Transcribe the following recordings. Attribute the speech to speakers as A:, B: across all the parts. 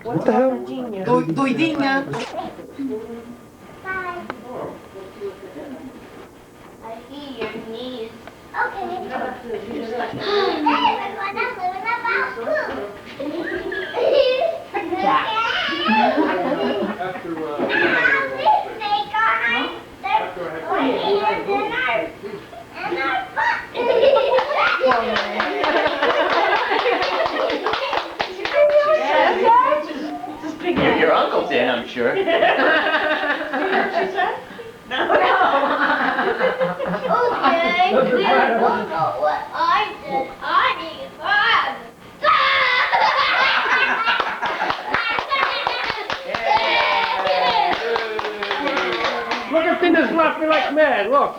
A: What the hell?
B: Doidinha.
C: Bye. I see your knees. Okay.
D: Your uncle's in, I'm sure.
C: Okay. We don't know what I did. I need fun.
A: Look at Tina's laughing like mad, look.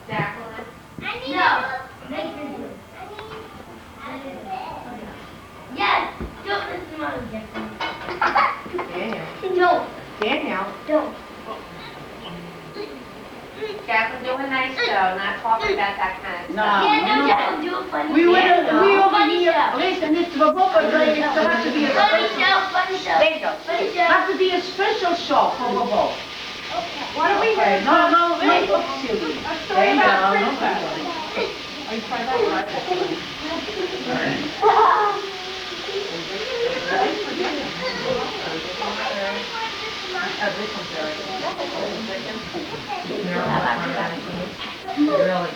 C: Jacqueline? No. Yes. Don't listen to Mom, Jacqueline.
B: Daniel.
C: No.
B: Daniel.
C: Don't.
E: Jacqueline, do a nice show, not talking about that kind of
B: No.
E: stuff.
C: Yeah, no, Jacqueline, do a funny
B: We
C: show.
B: over
C: Funny
B: here.
C: show.
B: Listen, it's the book of
C: Funny
B: it
C: show.
B: has to be a
C: Funny show. Funny show.
E: Bingo.
C: Funny show.
B: has to be a special show for Vavo.
C: Okay.
E: Why don't we
B: Okay, no, silly.
E: a story about princess?
B: Really good.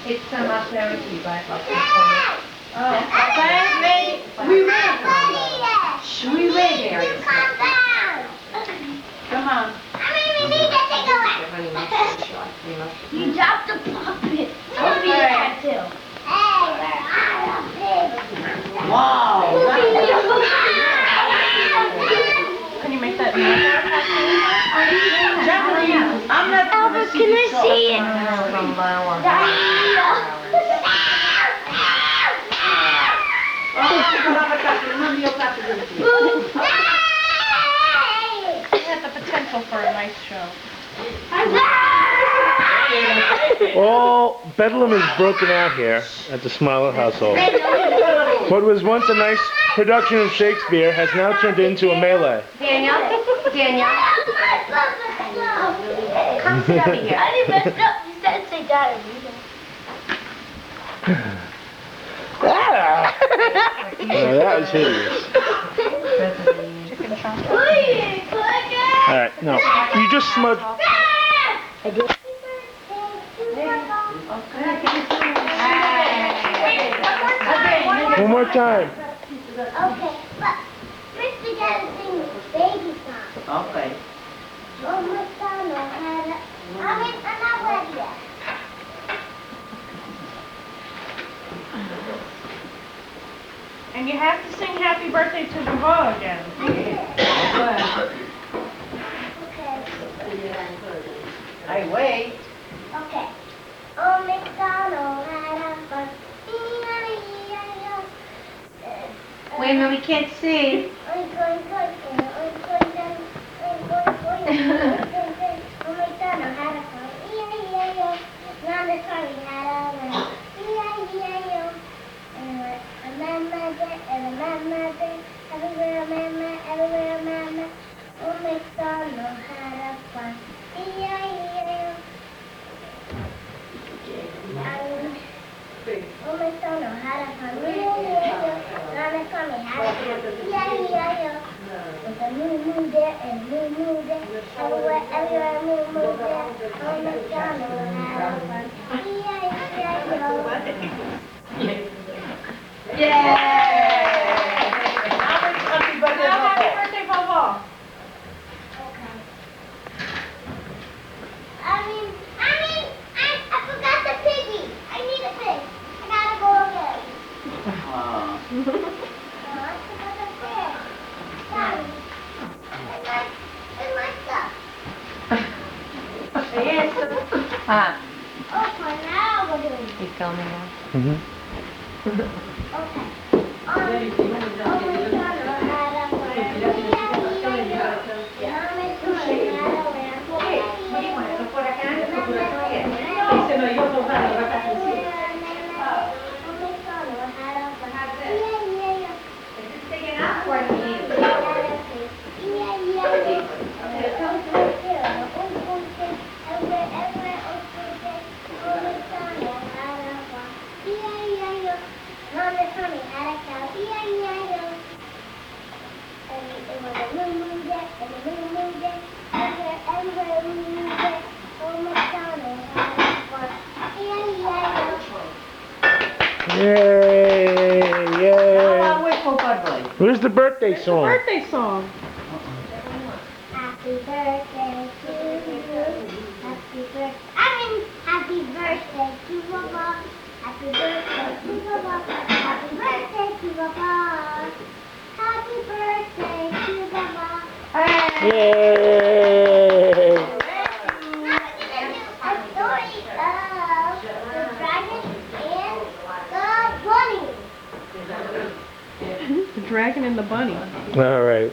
E: It's so much better to you, but
B: We read. Shh, we read areas.
C: Calm down.
B: Come on.
C: I mean, we need to take a look. You dropped the puppet. I want to be that too. Hey, I'm a pig.
B: Wow.
E: Can you make that noise?
B: Jacqueline, I'm not going to see
C: Can I
B: the show.
C: see it?
E: It has the potential for a nice show.
A: All Bedlam is broken out here at the Smiler household. What was once a nice production of Shakespeare has now turned into a melee.
E: Daniel? Come sit over here.
C: I didn't mess up. You said say that.
A: Ah! Oh, that was hideous.
E: Chicken chop.
A: Alright, no. You just smudged. One more time.
C: Okay, but Mr. gotta sing the baby song.
B: Okay.
C: Oh, McDonald had a... I'm not ready yet.
E: And you have to sing happy birthday to Vavo again.
C: Okay.
B: Hey, wait.
C: Okay. Oh, McDonald had a farm.
E: Wait a minute, we can't see.
C: Oh, McDonald had a farm. Now the farm he had a lamb. And a mama there, everywhere a mama. Oh, McDonald had a farm. Oh, McDonald had a farm. Now the farm he had a farm. With a moo there and moo there. Everywhere moo there. Oh, McDonald had a farm.
E: Yay!
B: Happy birthday,
E: Happy
B: Vavo.
E: birthday, Vavo.
C: I forgot the piggy. I need a pig. I gotta go again. I forgot the pig. Sorry. And my stuff.
E: Yes.
C: Oh, for now we're doing.
D: You filming now?
A: Mm-hmm.
C: Okay.
A: Yay! Yay!
B: Wait for birthday.
A: Where's the birthday song?
E: Birthday song.
C: Happy birthday to you. Happy birthday. Happy birthday to Papa. Happy birthday to Papa. Happy birthday to Papa. Happy birthday to Papa.
A: Yay!
C: A story of the dragon and the bunny.
E: The dragon and the bunny.
A: All right.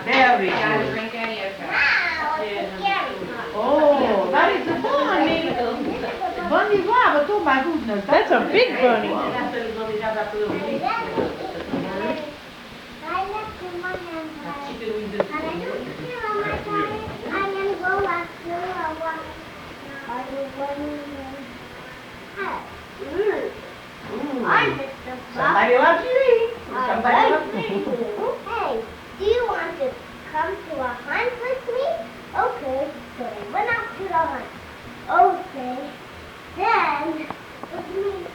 B: Very good.
C: Wow, it's scary.
B: Oh, that is a bunny. Bunny rabbit, oh my goodness.
E: That's a big bunny.
B: Somebody loves you. Somebody loves me.
C: Hey, do you want to come to a hunt with me? Okay, so they went out to the hunt. Okay, then, what's mean?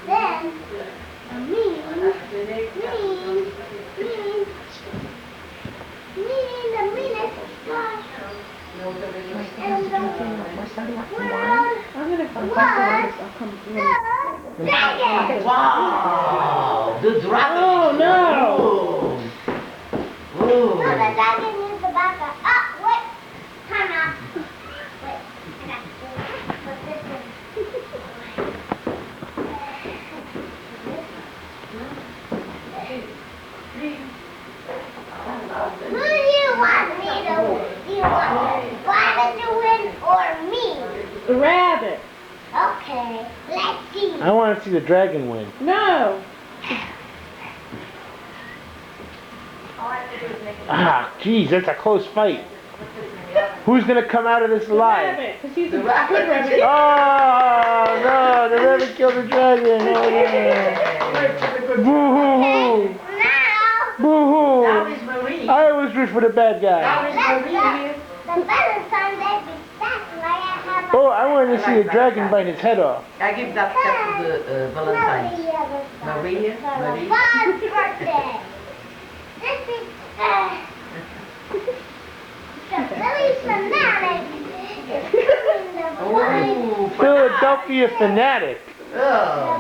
C: Then, the meanest guy. And the world
E: I'm gonna come
C: was
E: back to this. I'll come.
C: the dragon.
B: Wow, the dragon.
E: Oh no!
B: Oh.
C: So
B: Oh.
C: the dragon is the backup. Oh, wait. Time out. Wait. I got to put this in. Who do you want me to win? Do you want the rabbit to win or me?
E: The rabbit.
C: Okay, let's see.
A: I want to see the dragon win.
E: No.
A: Ah, geez, that's a close fight. Who's gonna come out of this
E: The
A: alive?
E: rabbit, because he's a good
B: rabbit.
E: rabbit.
A: Oh no, the rabbit killed the dragon. Oh no. Boo-hoo-hoo.
C: Now,
A: Boo-hoo.
B: Now is Marie.
A: I always root for the bad guy.
B: Now is
C: let's
B: Marie
C: go.
B: here.
C: The better Sunday be that's why I have a
A: Oh, I wanted to see a dragon bite his head off.
B: I give that to the Valentine's. Maria, Maria.
C: Bob's birthday. This is the Philly fanatic.
B: Oh,
A: Philadelphia fanatic.
C: The
B: Oh.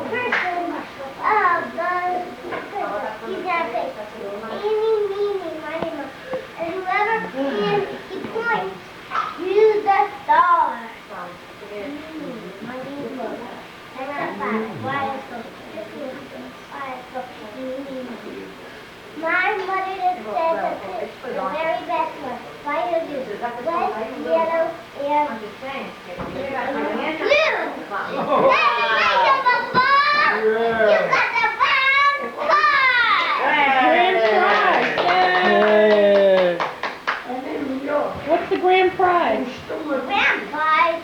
C: person of the he's gonna say eeny, meeny, miny, moe. And whoever he points, use the star. Eeny, miny, moe. And that's five. Why is so eeny. My mother just said that it's the very best one. Why do you red, yellow, and blue? Hey, you got the ball! You got the brown
E: Grand prize.
A: Yay.
E: What's the grand prize?
C: The grand prize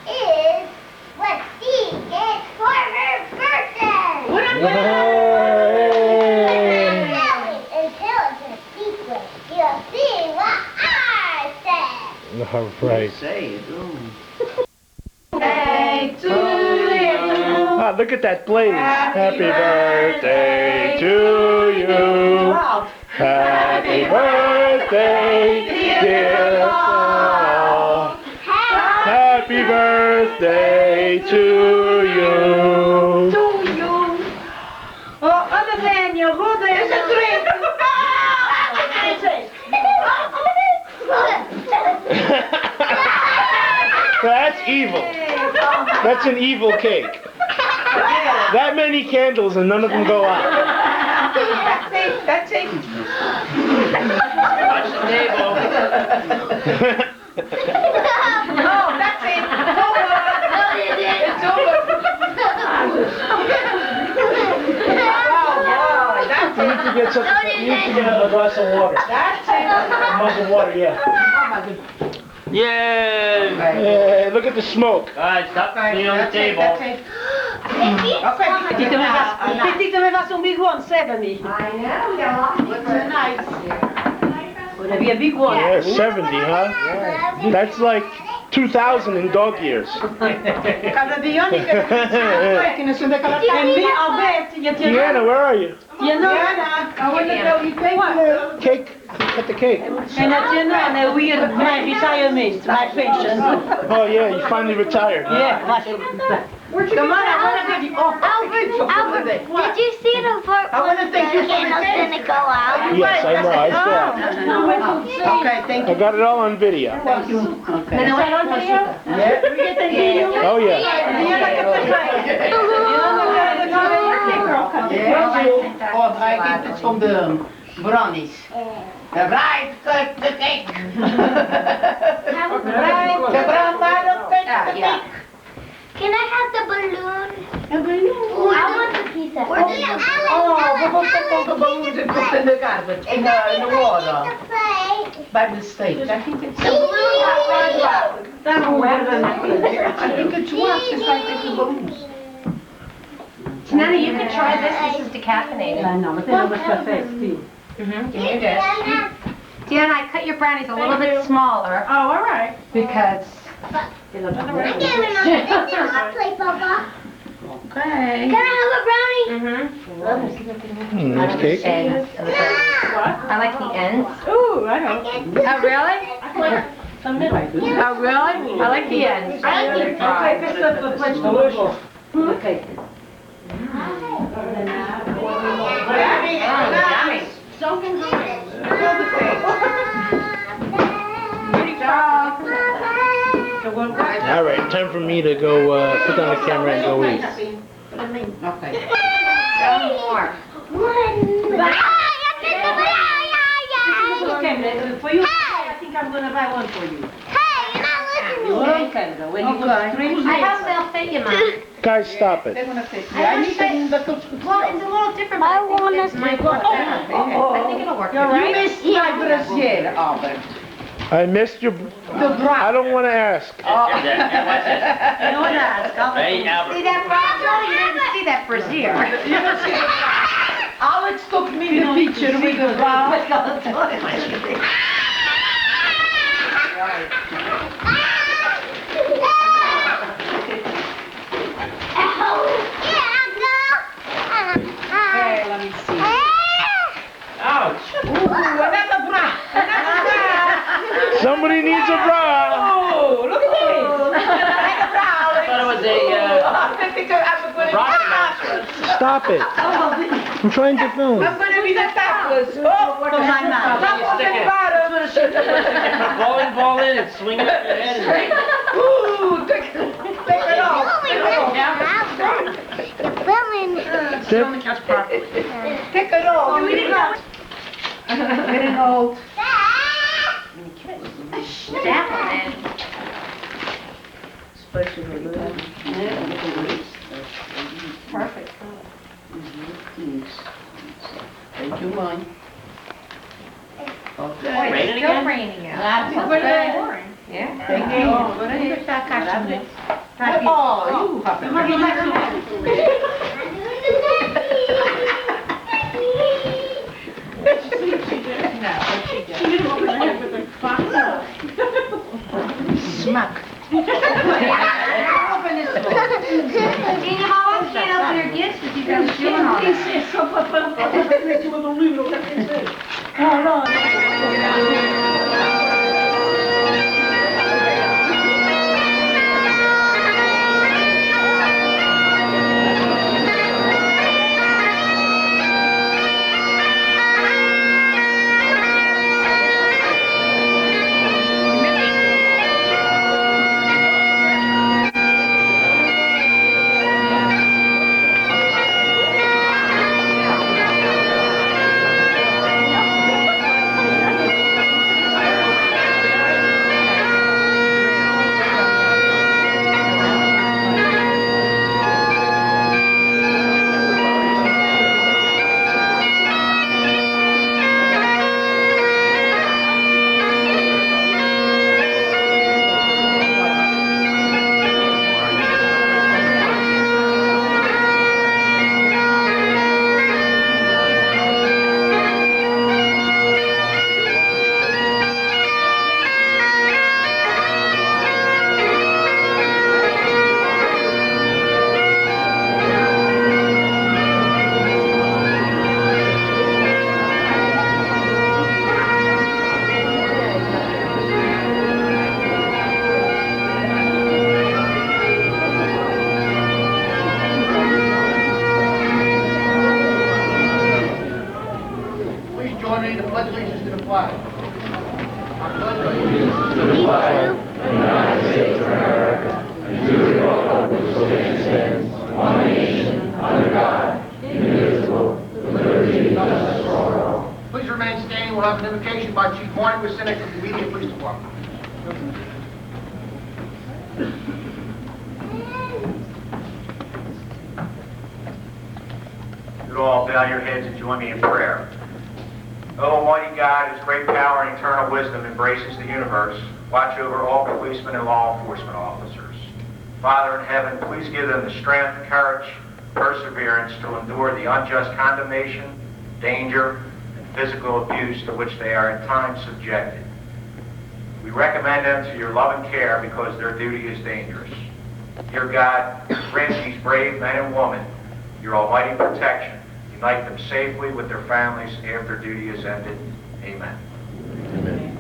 C: is what Steve gets for her birthday.
A: Yay.
C: Intelligent secret. You'll see what I said.
A: All right.
B: Say it. Hey, to you.
A: Ah, look at that blaze. Happy birthday to you. Happy birthday, dear Paul. Happy birthday to you.
B: To you. Oh, other than your mother is a drink.
A: That's evil. That's an evil cake. That many candles and none of them go out.
B: That's it.
D: Watch the table.
B: No, that's it. It's over. It's over. Oh, boy, that's
A: You need to get a glass of water.
B: That's it.
A: A mug of water, yeah.
D: Yay!
A: Yeah, look at the smoke.
D: Alright, stop cleaning on the table.
B: That's it.
F: Petite me was a big one, 70.
B: I know, yeah. What's so nice?
F: Would be a big one.
A: Yeah, 70, huh? That's like 2,000 in dog years.
F: Cada dia única que não sei onde é que ela está. And me, I'll bet,
A: Deanna, where are you?
F: you know,
B: I want to go eat
A: Cake. Cut the cake.
F: and that you know, we are my retirement, my pension.
A: Oh yeah, you finally retired. Huh?
F: Yeah, but come on, I want to give you. Oh,
C: Albert, did you see the part when the candles didn't go out?
A: Yes, I know. I saw.
B: Okay, thank
A: I got it all on video.
B: Thank you. Okay.
F: is that on video?
A: Oh yeah.
B: Oh, hij geeft het van de brownies. De bruid koopt de cake. De bruid maakt de cake.
C: Can I have the balloon? A balloon? I want the pizza.
B: Oh, we gaan toch de balloons en put in the garbage, in the water. By mistake. I think it's
C: The balloon.
B: I think it's worse if I take the balloons.
G: Nana, you can try this. This is decaffeinated.
F: I know, but then it was perfect.
G: Give me this. Deanna, I cut your brownies a little bit smaller.
E: Oh, all right.
G: Because.
C: I gave it a hot plate, Papa.
B: Okay.
C: Can I have a brownie?
A: Nice cake.
G: I like the ends.
E: Ooh, I know.
G: Oh, really? Oh, really? I like the ends.
F: Okay, this is the French delicious. Okay.
G: Yummy.
A: All right, time for me to go put down the camera and go eat.
B: Okay.
G: One more.
F: Okay, for you, I think I'm gonna buy one for you.
C: Hey, you're not listening.
F: You are in Canada. When you go to street,
G: I hope they'll fit you, Mom.
A: Guys, stop it.
B: They're gonna fit me. I need them, but
G: Well, it's a little different, but
C: I
G: I think
C: want
G: this
C: us
G: might
C: to
G: work
C: go.
G: better. I think it'll work.
B: you missed my brassiere, Albert.
A: I missed your. I don't want to ask.
G: You know what,
D: Hey, Albert.
G: See that bracelet? You didn't see that brassiere.
B: You know, see, Alex took me the picture with the bra.
F: okay, let me see.
D: Ouch.
B: Another bra. Another bra.
A: Somebody needs a bra.
B: Oh, look at this. Another bra,
D: I thought it was a rocket launcher.
A: Stop it. I'm trying to film.
B: I'm gonna be the topless. Oh,
F: For my mouth.
B: topless
D: Stick
B: and
D: it.
B: bottom.
D: Put a bowling ball in and swing it at your head.
B: Ooh, take it off. Take it off.
C: You're filming.
A: Dip.
B: Take it off. Getting old.
G: Jacqueline.
B: Perfect. Thank you, mine. Okay.
G: Wait, it's still raining out.
B: Okay.
G: Yeah.
B: Thank you. Oh, you have Smack.
G: You always can't open your gifts with you guys doing all that.
H: an invocation by Chief Marty Wasinek of the Median Police Department.
I: You all bow your heads and join me in prayer. O Almighty God, whose great power and eternal wisdom embraces the universe, watch over all policemen and law enforcement officers. Father in heaven, please give them the strength, courage, perseverance to endure the unjust condemnation, danger, and physical abuse to which they are at times subjected. We recommend them to your loving care because their duty is dangerous. Dear God, grant these brave men and women your almighty protection. Unite them safely with their families after duty is ended. Amen.
A: Amen.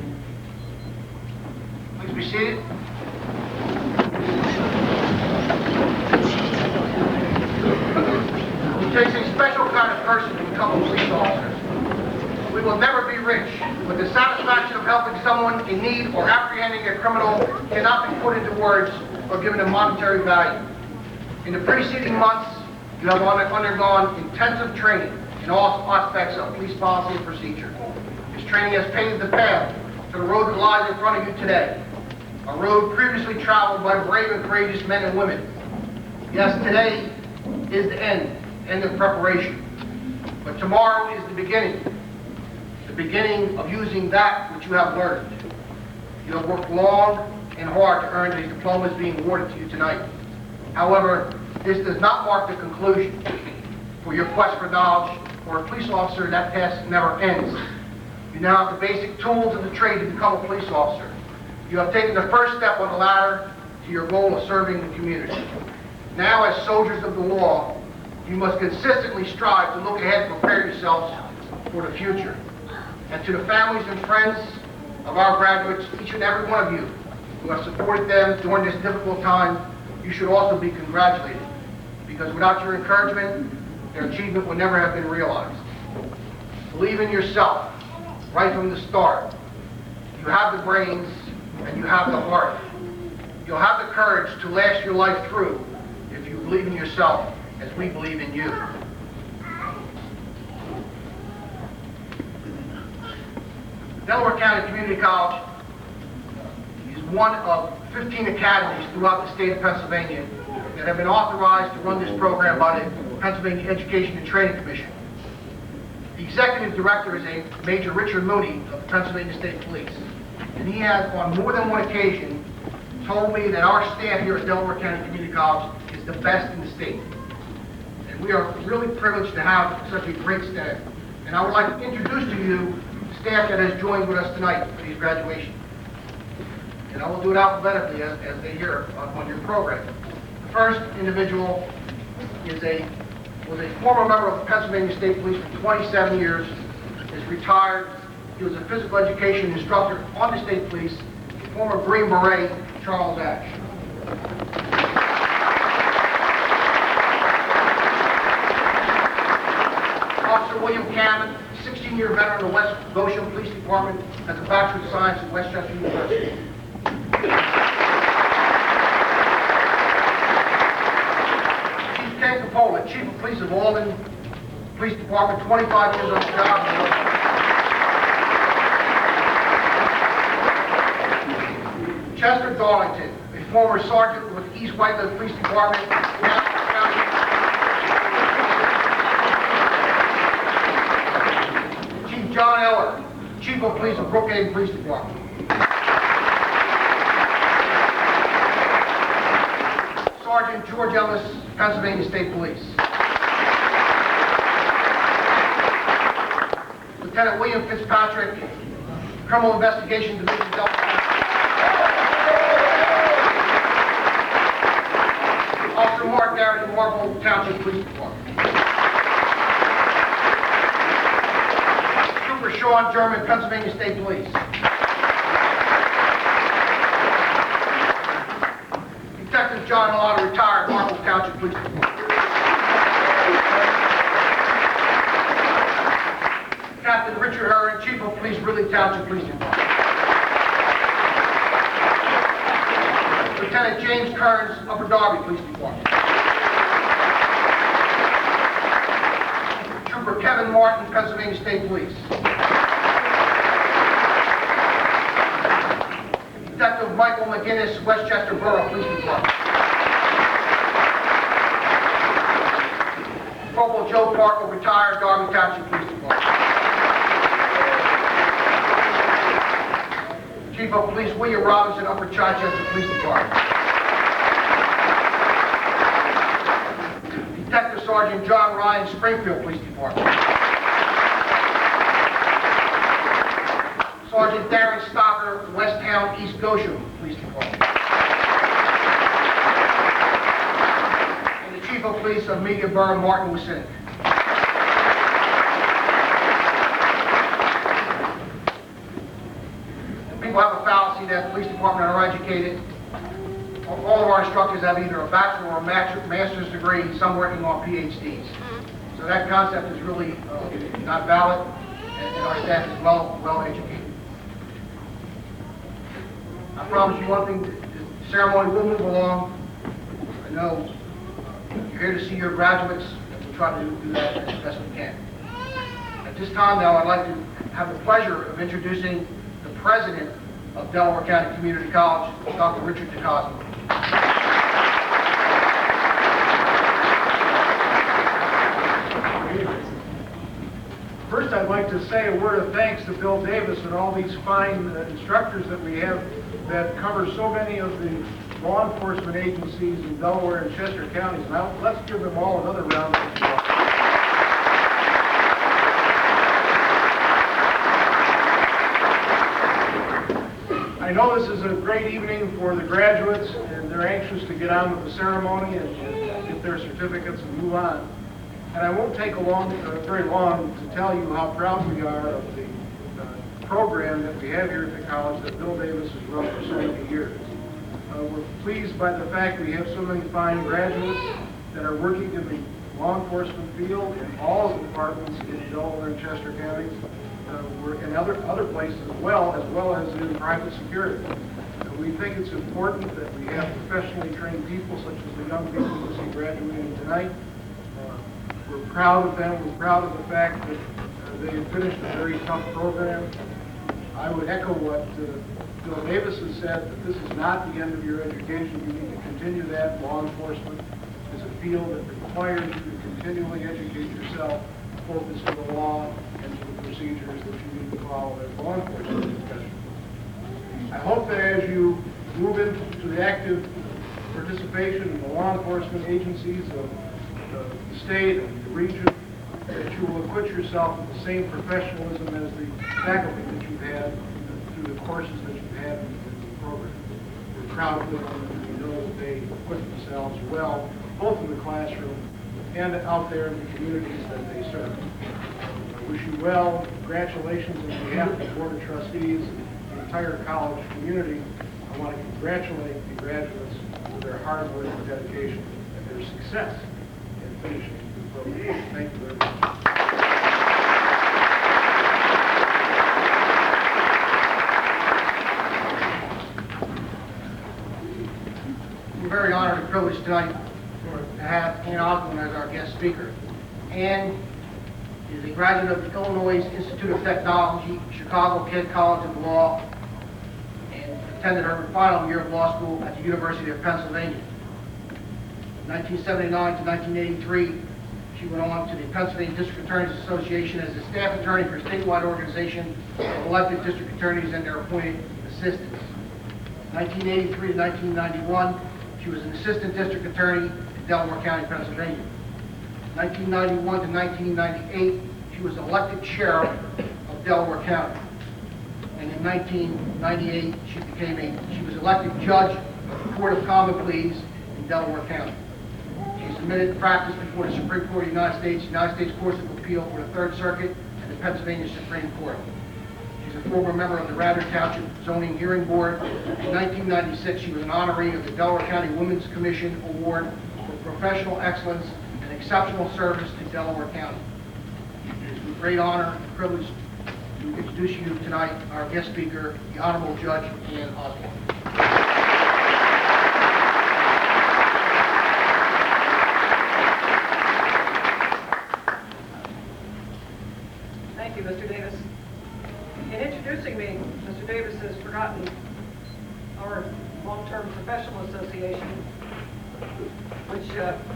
H: Please be seated. It takes a special kind of person to become a police officer. We will never be rich, but the satisfaction of helping someone in need or apprehending a criminal cannot be put into words or given a monetary value. In the preceding months, you have undergone intensive training in all aspects of police policy and procedure. This training has paved the path to the road that lies in front of you today, a road previously traveled by brave and courageous men and women. Yes, today is the end of preparation, but tomorrow is the beginning of using that which you have learned. You have worked long and hard to earn these diplomas being awarded to you tonight. However, this does not mark the conclusion for your quest for knowledge. For a police officer, that task never ends. You now have the basic tools of the trade to become a police officer. You have taken the first step on the ladder to your goal of serving the community. Now, as soldiers of the law, you must consistently strive to look ahead and prepare yourselves for the future. And to the families and friends of our graduates, each and every one of you who have supported them during this difficult time, you should also be congratulated, because without your encouragement, their achievement would never have been realized. Believe in yourself right from the start. You have the brains and you have the heart. You'll have the courage to last your life through if you believe in yourself as we believe in you. Delaware County Community College is one of 15 academies throughout the state of Pennsylvania that have been authorized to run this program by the Pennsylvania Education and Training Commission. The executive director is a Major Richard Mooney of the Pennsylvania State Police, and he has on more than one occasion told me that our staff here at Delaware County Community College is the best in the state. And we are really privileged to have such a great staff. And I would like to introduce to you the staff that has joined with us tonight for these graduations. And I will do it alphabetically as they hear on your program. The first individual was a former member of the Pennsylvania State Police for 27 years, is retired. He was a physical education instructor on the State Police, former Green Beret, Charles Ash. Officer William Cameron, 16-year veteran of the West Goshen Police Department, has a Bachelor of Science at Westchester University. Chief of Police of Albany Police Department, 25 years on the job. Chester Darlington, a former sergeant with the East Whiteland Police Department. Chief John Eller, Chief of Police of Brookhaven Police Department. Sergeant George Ellis, Pennsylvania State Police. Lieutenant William Fitzpatrick, Criminal Investigation Division, Delaware. Officer Mark Garrett, Marlborough Township Police Department. Trooper Sean German, Pennsylvania State Police. Detective John Alana, retired, Marlborough Township Police Department. Captain Richard Herron, Chief of Police, Ridley Township Police Department. Lieutenant James Kearns, Upper Darby Police Department. Trooper Kevin Martin, Pennsylvania State Police. Michael McGinnis, Westchester Borough Police Department. Corporal Joe Parker, retired, Darby Township Police Department. Chief of Police William Robinson, Upper Chichester Police Department. Detective Sergeant John Ryan, Springfield Police Department. Sergeant Darren Stocker, West Town, East Goshen Police Department. And the Chief of Police of Meagan Borough, Martin Wisinek. People have a fallacy that the police department are educated. All of our instructors have either a bachelor or a master's degree, some working on PhDs. So that concept is really not valid, and our staff is well educated. I promise you one thing, the ceremony will move along. I know you're here to see your graduates, and we'll try to do that as best we can. At this time now, I'd like to have the pleasure of introducing the president of Delaware County Community College, Dr. Richard DeCosmo.
J: First, I'd like to say a word of thanks to Bill Davis and all these fine instructors that we have that cover so many of the law enforcement agencies in Delaware and Chester counties. Now, let's give them all another round of applause. I know this is a great evening for the graduates, and they're anxious to get on with the ceremony and get their certificates and move on. And I won't take very long to tell you how proud we are of the program that we have here at the college that Bill Davis has run for so many years. We're pleased by the fact we have so many fine graduates that are working in the law enforcement field in all of the departments in Delaware and Chester counties. We're in other places as well as in private security. We think it's important that we have professionally trained people such as the young people we see graduating tonight. We're proud of them. We're proud of the fact that they have finished a very tough program. I would echo what Bill Davis has said, that this is not the end of your education. You need to continue that. Law enforcement is a field that requires you to continually educate yourself, focus on the law and to the procedures that you need to follow as law enforcement professionals. I hope that as you move into the active participation in the law enforcement agencies of the state and the region, that you will equip yourself with the same professionalism as the faculty that you've had through the courses that you've had in the program. We're proud of them, and we know that they equip themselves well, both in the classroom and out there in the communities that they serve. I wish you well. Congratulations on behalf of the Board of Trustees and the entire college community. I want to congratulate the graduates for their hard work and dedication and their success in finishing the program. Thank you very much.
H: We're very honored and privileged tonight to have Ann Osborne as our guest speaker. Ann is a graduate of the Illinois Institute of Technology, Chicago Kent College of Law, and attended her final year of law school at the University of Pennsylvania. 1979 to 1983, she went on to the Pennsylvania District Attorneys Association as a staff attorney for a statewide organization of elected district attorneys and their appointed assistants. 1983 to 1991, she was an assistant district attorney in Delaware County, Pennsylvania. 1991 to 1998, she was elected sheriff of Delaware County. And in 1998, she was elected judge of the Court of Common Pleas in Delaware County. She submitted practice before the Supreme Court of the United States Courts of Appeal for the Third Circuit, and the Pennsylvania Supreme Court. She's a former member of the Radnor Township Zoning Hearing Board. In 1996, she was an honoree of the Delaware County Women's Commission Award for Professional Excellence and Exceptional Service to Delaware County. It is with great honor and privilege to introduce you tonight, our guest speaker, the Honorable Judge Ann Osborne.
F: Thank you, Mr. Davis. In introducing me, Mr. Davis has forgotten our
K: Association, which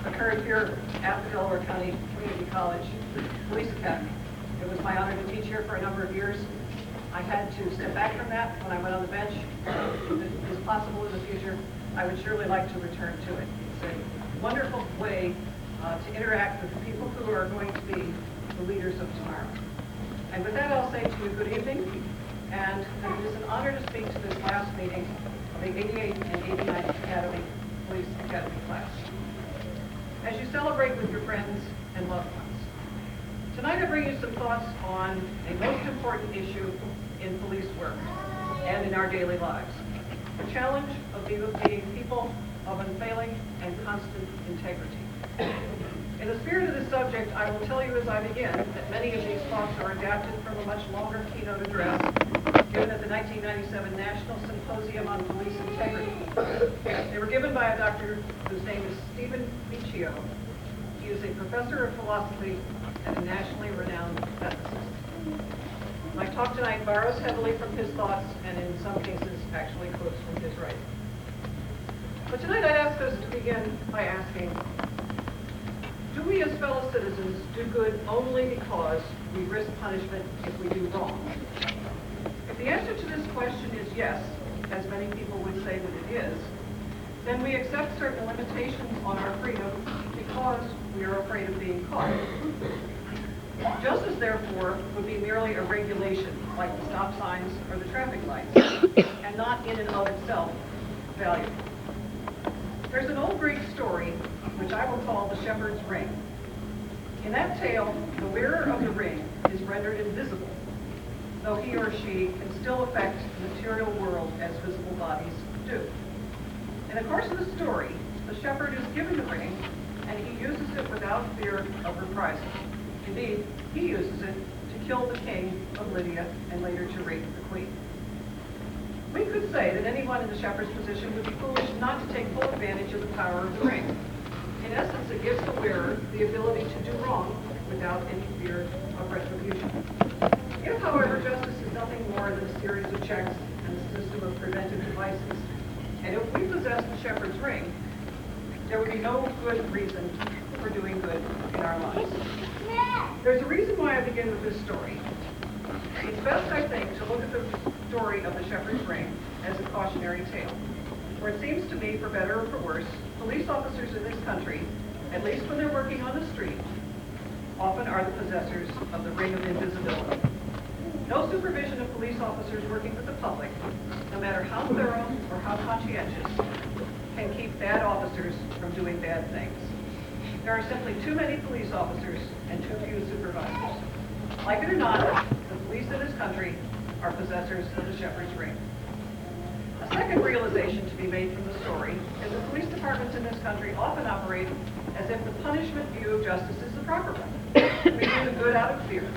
K: occurred here at the Delaware County Community College Police Academy. It was my honor to teach here for a number of years. I had to step back from that when I went on the bench. If it is possible in the future, I would surely like to return to it. It's a wonderful way to interact with the people who are going to be the leaders of tomorrow. And with that, I'll say to you good evening, and it is an honor to speak to this last meeting of the 88th and 89th Police Academy class. As you celebrate with your friends and loved ones, tonight I bring you some thoughts on a most important issue in police work and in our daily lives, the challenge of being people of unfailing and constant integrity. In the spirit of this subject, I will tell you as I begin that many of these thoughts are adapted from a much longer keynote address given at the 1997 National Symposium on Police Integrity. They were given by a doctor whose name is Stephen Michio. He is a professor of philosophy and a nationally renowned ethicist. My talk tonight borrows heavily from his thoughts and in some cases actually quotes from his writing. But tonight I'd ask us to begin by asking, do we as fellow citizens do good only because we risk punishment if we do wrong? If the answer to this question is yes, as many people would say that it is, then we accept certain limitations on our freedom because we are afraid of being caught. Justice, therefore, would be merely a regulation, like the stop signs or the traffic lights, and not in and of itself valuable. There's an old Greek story, which I will call the shepherd's ring. In that tale, the wearer of the ring is rendered invisible, though he or she can still affect the material world as visible bodies do. In the course of the story, the shepherd is given the ring, and he uses it without fear of reprisal. Indeed, he uses it to kill the king of Lydia and later to rape the queen. We could say that anyone in the shepherd's position would be foolish not to take full advantage of the power of the ring. In essence, it gives the wearer the ability to do wrong without any fear of retribution. If, however, justice is nothing more than a series of checks and a system of preventive devices, and if we possess the shepherd's ring, there would be no good reason for doing good in our lives. There's a reason why I begin with this story. It's best, I think, to look at the story of the shepherd's ring as a cautionary tale, where it seems to me, for better or for worse, police officers in this country, at least when they're working on the street, often are the possessors of the ring of invisibility. No supervision of police officers working with the public, no matter how thorough or how conscientious, can keep bad officers from doing bad things. There are simply too many police officers and too few supervisors. Like it or not, the police in this country are possessors of the shepherd's ring. A second realization to be made from the story is that police departments in this country often operate as if the punishment view of justice is the proper one. We do the good out of fear,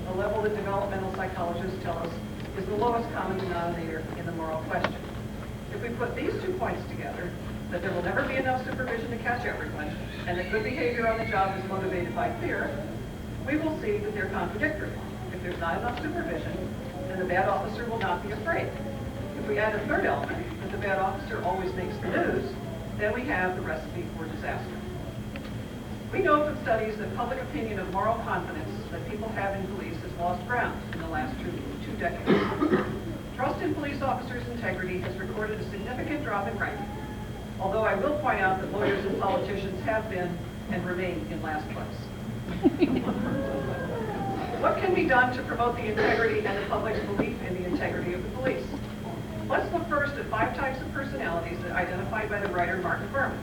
K: a level that developmental psychologists tell us is the lowest common denominator in the moral question. If we put these 2 points together, that there will never be enough supervision to catch everyone, and that good behavior on the job is motivated by fear, we will see that they're contradictory. If there's not enough supervision, then the bad officer will not be afraid. If we add a third element, that the bad officer always makes the news, then we have the recipe for disaster. We know from studies that public opinion of moral confidence that people have in police has lost ground in the last two decades. Trust in police officers' integrity has recorded a significant drop in rank, although I will point out that lawyers and politicians have been and remain in last place. What can be done to promote the integrity and the public's belief in the integrity of the police? Let's look first at 5 types of personalities that identified by the writer Martin Berman.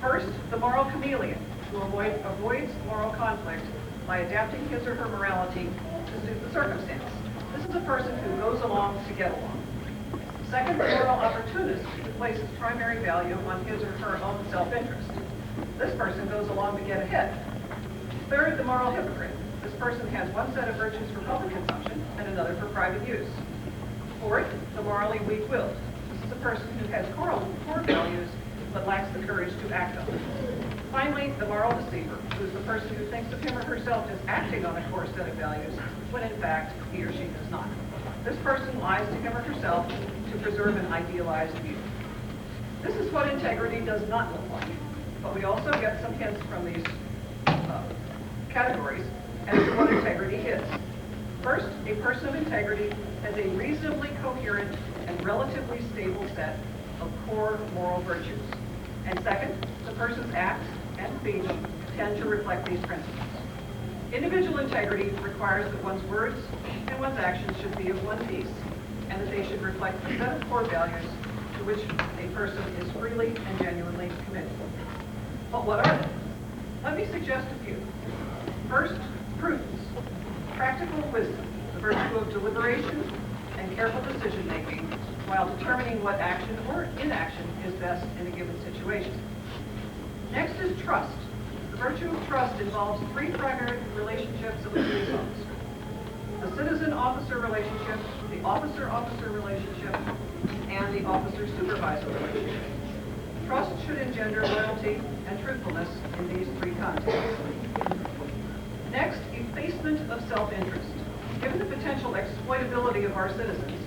K: First, the moral chameleon, who avoids moral conflict by adapting his or her morality to suit the circumstance. This is a person who goes along to get along. Second, the moral opportunist, who places primary value on his or her own self-interest. This person goes along to get ahead. Third, the moral hypocrite. This person has one set of virtues for public consumption and another for private use. Fourth, the morally weak-willed. This is a person who has core values but lacks the courage to act on them. Finally, the moral deceiver, who is the person who thinks of him or herself as acting on a core set of values, when in fact he or she does not. This person lies to him or herself to preserve an idealized view. is what integrity does not look like. But we also get some hints from these categories as to what integrity is. First, a person of integrity has a reasonably coherent and relatively stable set of core moral virtues. And second, the person's acts and speech tend to reflect these principles. Individual integrity requires that one's words and one's actions should be of one piece, and that they should reflect a set of core values to which a person is freely and genuinely committed. But what are they? Let me suggest a few. First, prudence, practical wisdom, the virtue of deliberation and careful decision-making while determining what action or inaction is best in a given situation. Next is trust. The virtue of trust involves three primary relationships of a police officer: the citizen-officer relationship, the officer-officer relationship, and the officer-supervisor relationship. Trust should engender loyalty and truthfulness in these three contexts. Next, effacement of self-interest. Given the potential exploitability of our citizens,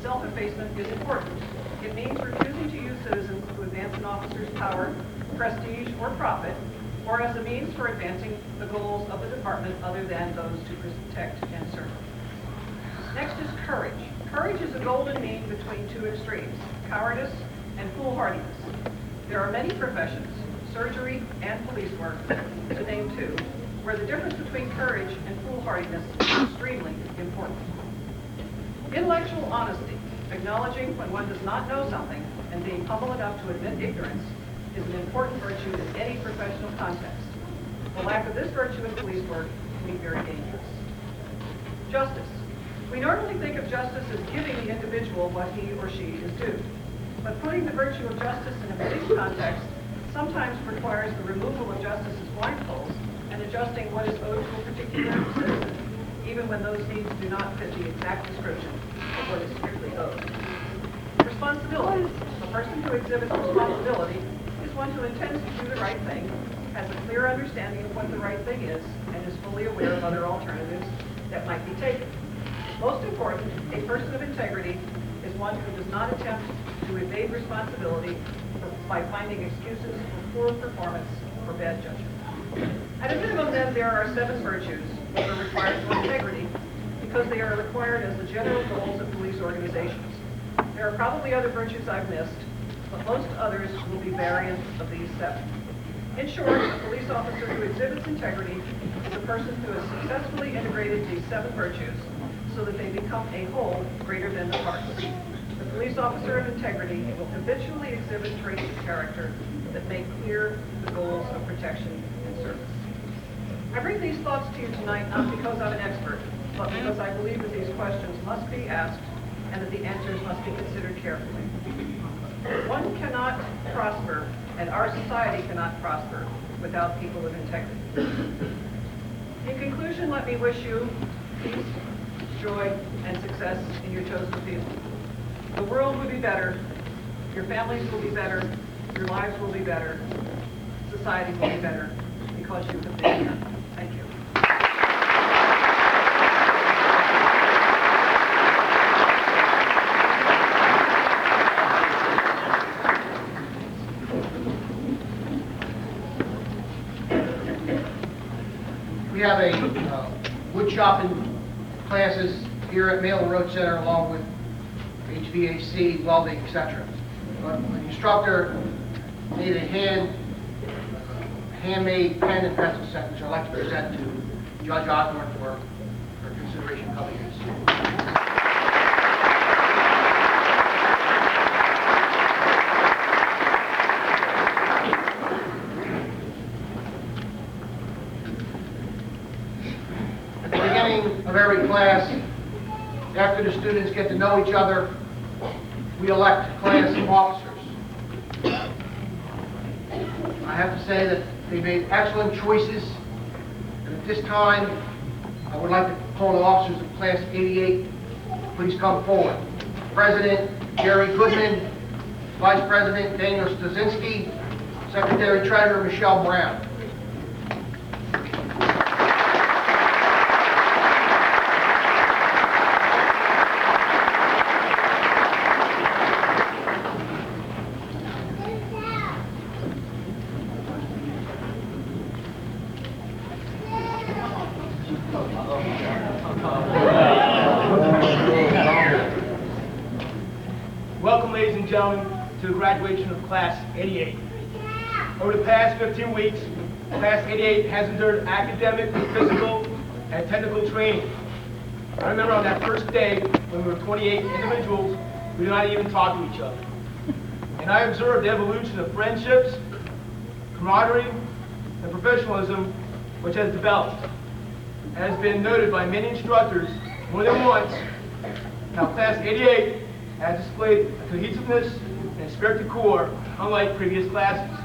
K: self-effacement is important. It means refusing to use citizens to advance an officer's power, prestige, or profit, or as a means for advancing the goals of the department other than those to protect and serve. Next is courage. Courage is a golden mean between two extremes, cowardice and foolhardiness. There are many professions, surgery and police work, to name two, where the difference between courage and foolhardiness is extremely important. Intellectual honesty, acknowledging when one does not know something and being humble enough to admit ignorance, is an important virtue in any professional context. The lack of this virtue in police work can be very dangerous. Justice. We normally think of justice as giving the individual what he or she is due. But putting the virtue of justice in a police context sometimes requires the removal of justice's blindfolds and adjusting what is owed to a particular citizen, even when those needs do not fit the exact description of what is strictly owed. Responsibility. A person who exhibits responsibility is one who intends to do the right thing, has a clear understanding of what the right thing is, and is fully aware of other alternatives that might be taken. Most important, a person of integrity is one who does not attempt to evade responsibility by finding excuses for poor performance or bad judgment. At a minimum, then, there are 7 virtues that are required for integrity because they are required as the general goals of police organizations. There are probably other virtues I've missed, but most others will be variants of these 7. In short, a police officer who exhibits integrity is a person who has successfully integrated these 7 virtues so that they become a whole greater than the parts. The police officer of integrity will habitually exhibit traits of character that make clear the goals of protection and service. I bring these thoughts to you tonight not because I'm an expert, but because I believe that these questions must be asked and that the answers must be considered carefully. One cannot prosper, and our society cannot prosper, without people of integrity. In conclusion, let me wish you peace, joy, and success in your chosen field. The world will be better, your families will be better, your lives will be better, society will be better, because you have been here. Thank you.
H: We have a wood chopping classes here at Mail Road Center along with HVAC, welding, etc. The instructor made a handmade pen and pencil set, which I'd like to present to Judge Osborne for consideration coming in soon. At the beginning of every class, after the students get to know each other, we elect class officers. I have to say that they made excellent choices, and at this time, I would like to call the officers of Class 88. Please come forward. President Jerry Goodman, Vice President Daniel Stasinski, Secretary Treasurer Michelle Brown.
L: gentlemen, to the graduation of Class 88. Over the past 15 weeks, Class 88 has endured academic, physical, and technical training. I remember on that first day, when we were 28 individuals, we did not even talk to each other. And I observed the evolution of friendships, camaraderie, and professionalism which has developed. And has been noted by many instructors more than once how Class 88 has displayed a cohesiveness and spirit de corps unlike previous classes.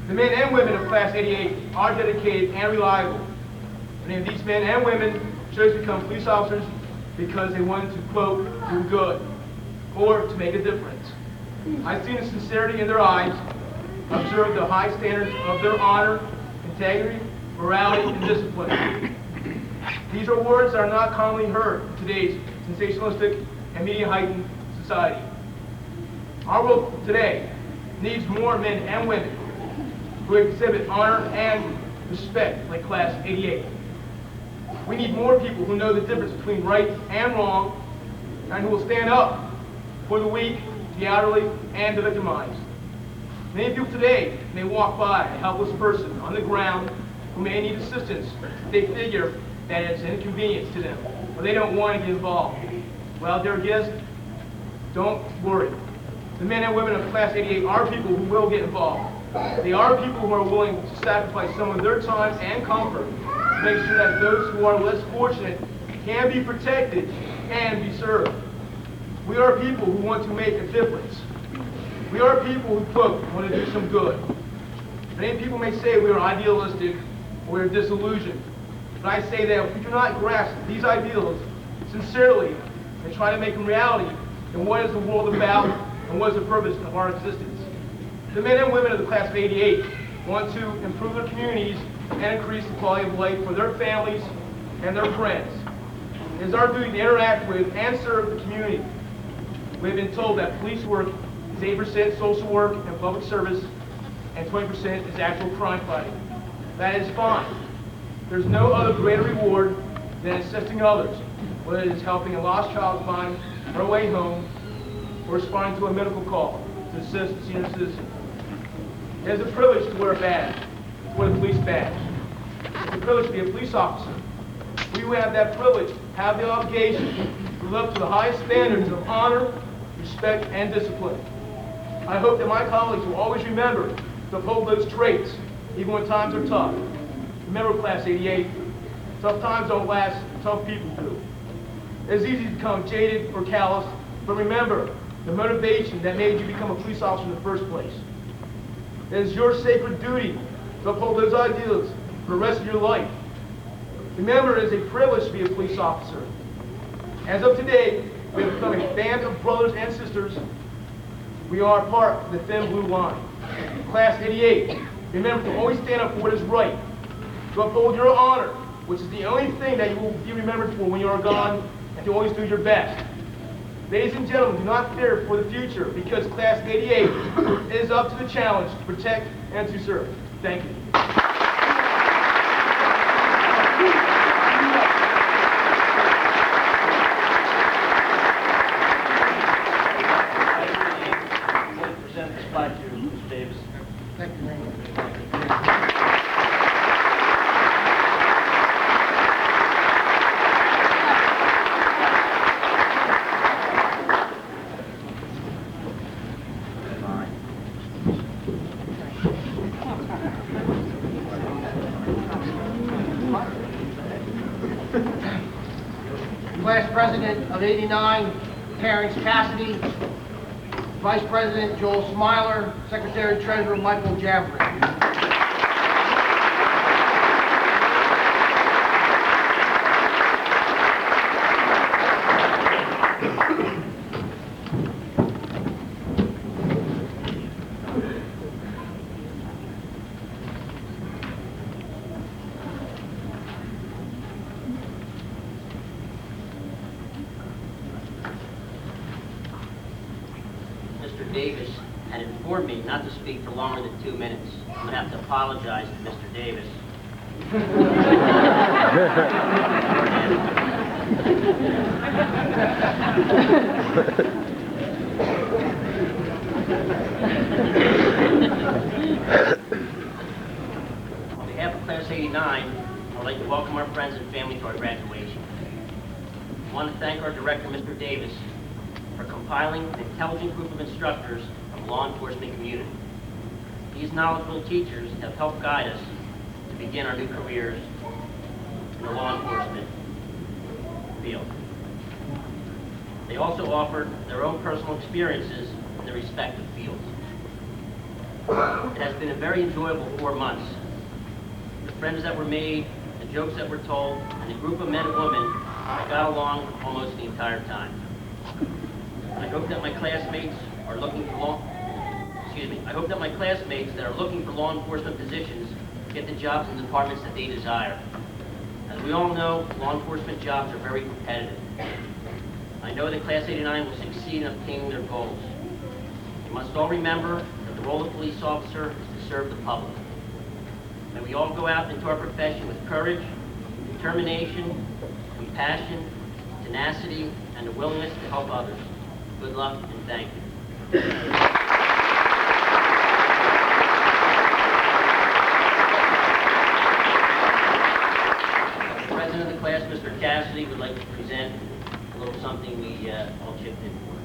L: The men and women of Class 88 are dedicated and reliable. Many of these men and women chose to become police officers because they wanted to, quote, do good, or to make a difference. I've seen the sincerity in their eyes, observed the high standards of their honor, integrity, morality, and discipline. These are words that are not commonly heard in today's sensationalistic and media-heightened society. Our world today needs more men and women who exhibit honor and respect like Class 88. We need more people who know the difference between right and wrong and who will stand up for the weak, the elderly, and the victimized. Many people today may walk by a helpless person on the ground who may need assistance. They figure that it's an inconvenience to them, or they don't want to get involved. Well, dear guests, don't worry. The men and women of Class 88 are people who will get involved. They are people who are willing to sacrifice some of their time and comfort to make sure that those who are less fortunate can be protected and be served. We are people who want to make a difference. We are people who, quote, want to do some good. Many people may say we are idealistic or we are disillusioned. But I say that if we do not grasp these ideals sincerely and try to make them reality, then what is the world about and what is the purpose of our existence? The men and women of the Class of 88 want to improve their communities and increase the quality of life for their families and their friends. It is our duty to interact with and serve the community. We have been told that police work is 8% social work and public service, and 20% is actual crime fighting. That is fine. There's no other greater reward than assisting others, whether it is helping a lost child find her way home or responding to a medical call to assist a senior citizen. It is a privilege to wear a badge, to wear the police badge. It's a privilege to be a police officer. We who have that privilege have the obligation to live up to the highest standards of honor, respect, and discipline. I hope that my colleagues will always remember to uphold those traits, even when times are tough. Remember, Class 88, tough times don't last, tough people do. It's easy to become jaded or callous, but remember the motivation that made you become a police officer in the first place. It is your sacred duty to uphold those ideals for the rest of your life. Remember, it is a privilege to be a police officer. As of today, we have become a band of brothers and sisters. We are part of the thin blue line. Class 88, remember to always stand up for what is right, to uphold your honor, which is the only thing that you will be remembered for when you are gone, and to always do your best. Ladies and gentlemen, do not fear for the future, because Class 88 is up to the challenge to protect and to serve. Thank you.
D: Present this plaque to Mr. Davis.
H: Thank you very much. Class President of 89, Terrence Cassidy. Vice President Joel Smiler. Secretary Treasurer Michael Jaffrey.
D: Mr. Davis had informed me not to speak for longer than 2 minutes. I'm going to have to apologize to Mr. Davis. I'd like to welcome our friends and family to our graduation. I want to thank our director, Mr. Davis, for compiling an intelligent group of instructors from the law enforcement community. These knowledgeable teachers have helped guide us to begin our new careers in the law enforcement field. They also offered their own personal experiences in their respective fields. It has been a very enjoyable 4 months. The friends that were made, the jokes that were told, and the group of men and women that got along almost the entire time. I hope that my classmates are looking for I hope that my classmates that are looking for law enforcement positions get the jobs in departments that they desire. As we all know, law enforcement jobs are very competitive. I know that Class 89 will succeed in obtaining their goals. You must all remember that the role of police officer is to serve the public. May we all go out into our profession with courage, determination, compassion, tenacity, and the willingness to help others. Good luck and thank you. President of the class, Mr. Cassidy, would like to present a little something we all chipped in for.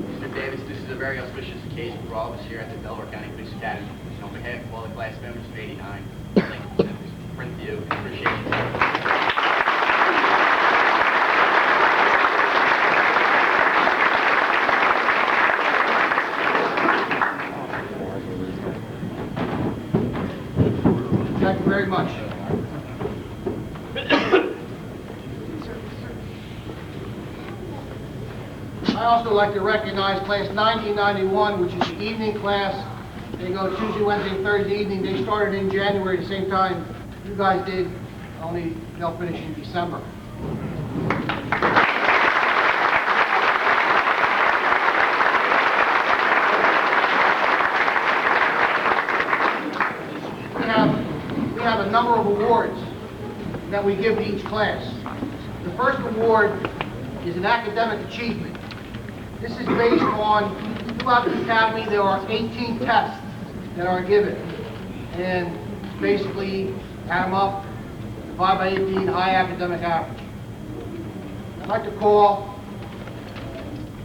M: Mr. Davis, this is a very auspicious occasion for all of us here at the Delaware County Police Academy. So on behalf of all the class members of 89, I'd like to present this print to you in appreciation.
H: Thank you very much. I also like to recognize class 1991, which is the evening class. They go Tuesday, Wednesday, Thursday evening. They started in January at the same time you guys did, only they'll finish in December. We have a number of awards that we give to each class. The first award is an academic achievement. This is based on, throughout the academy, there are 18 tests that are given. And basically, add them up, divide by 18, high academic average. I'd like to call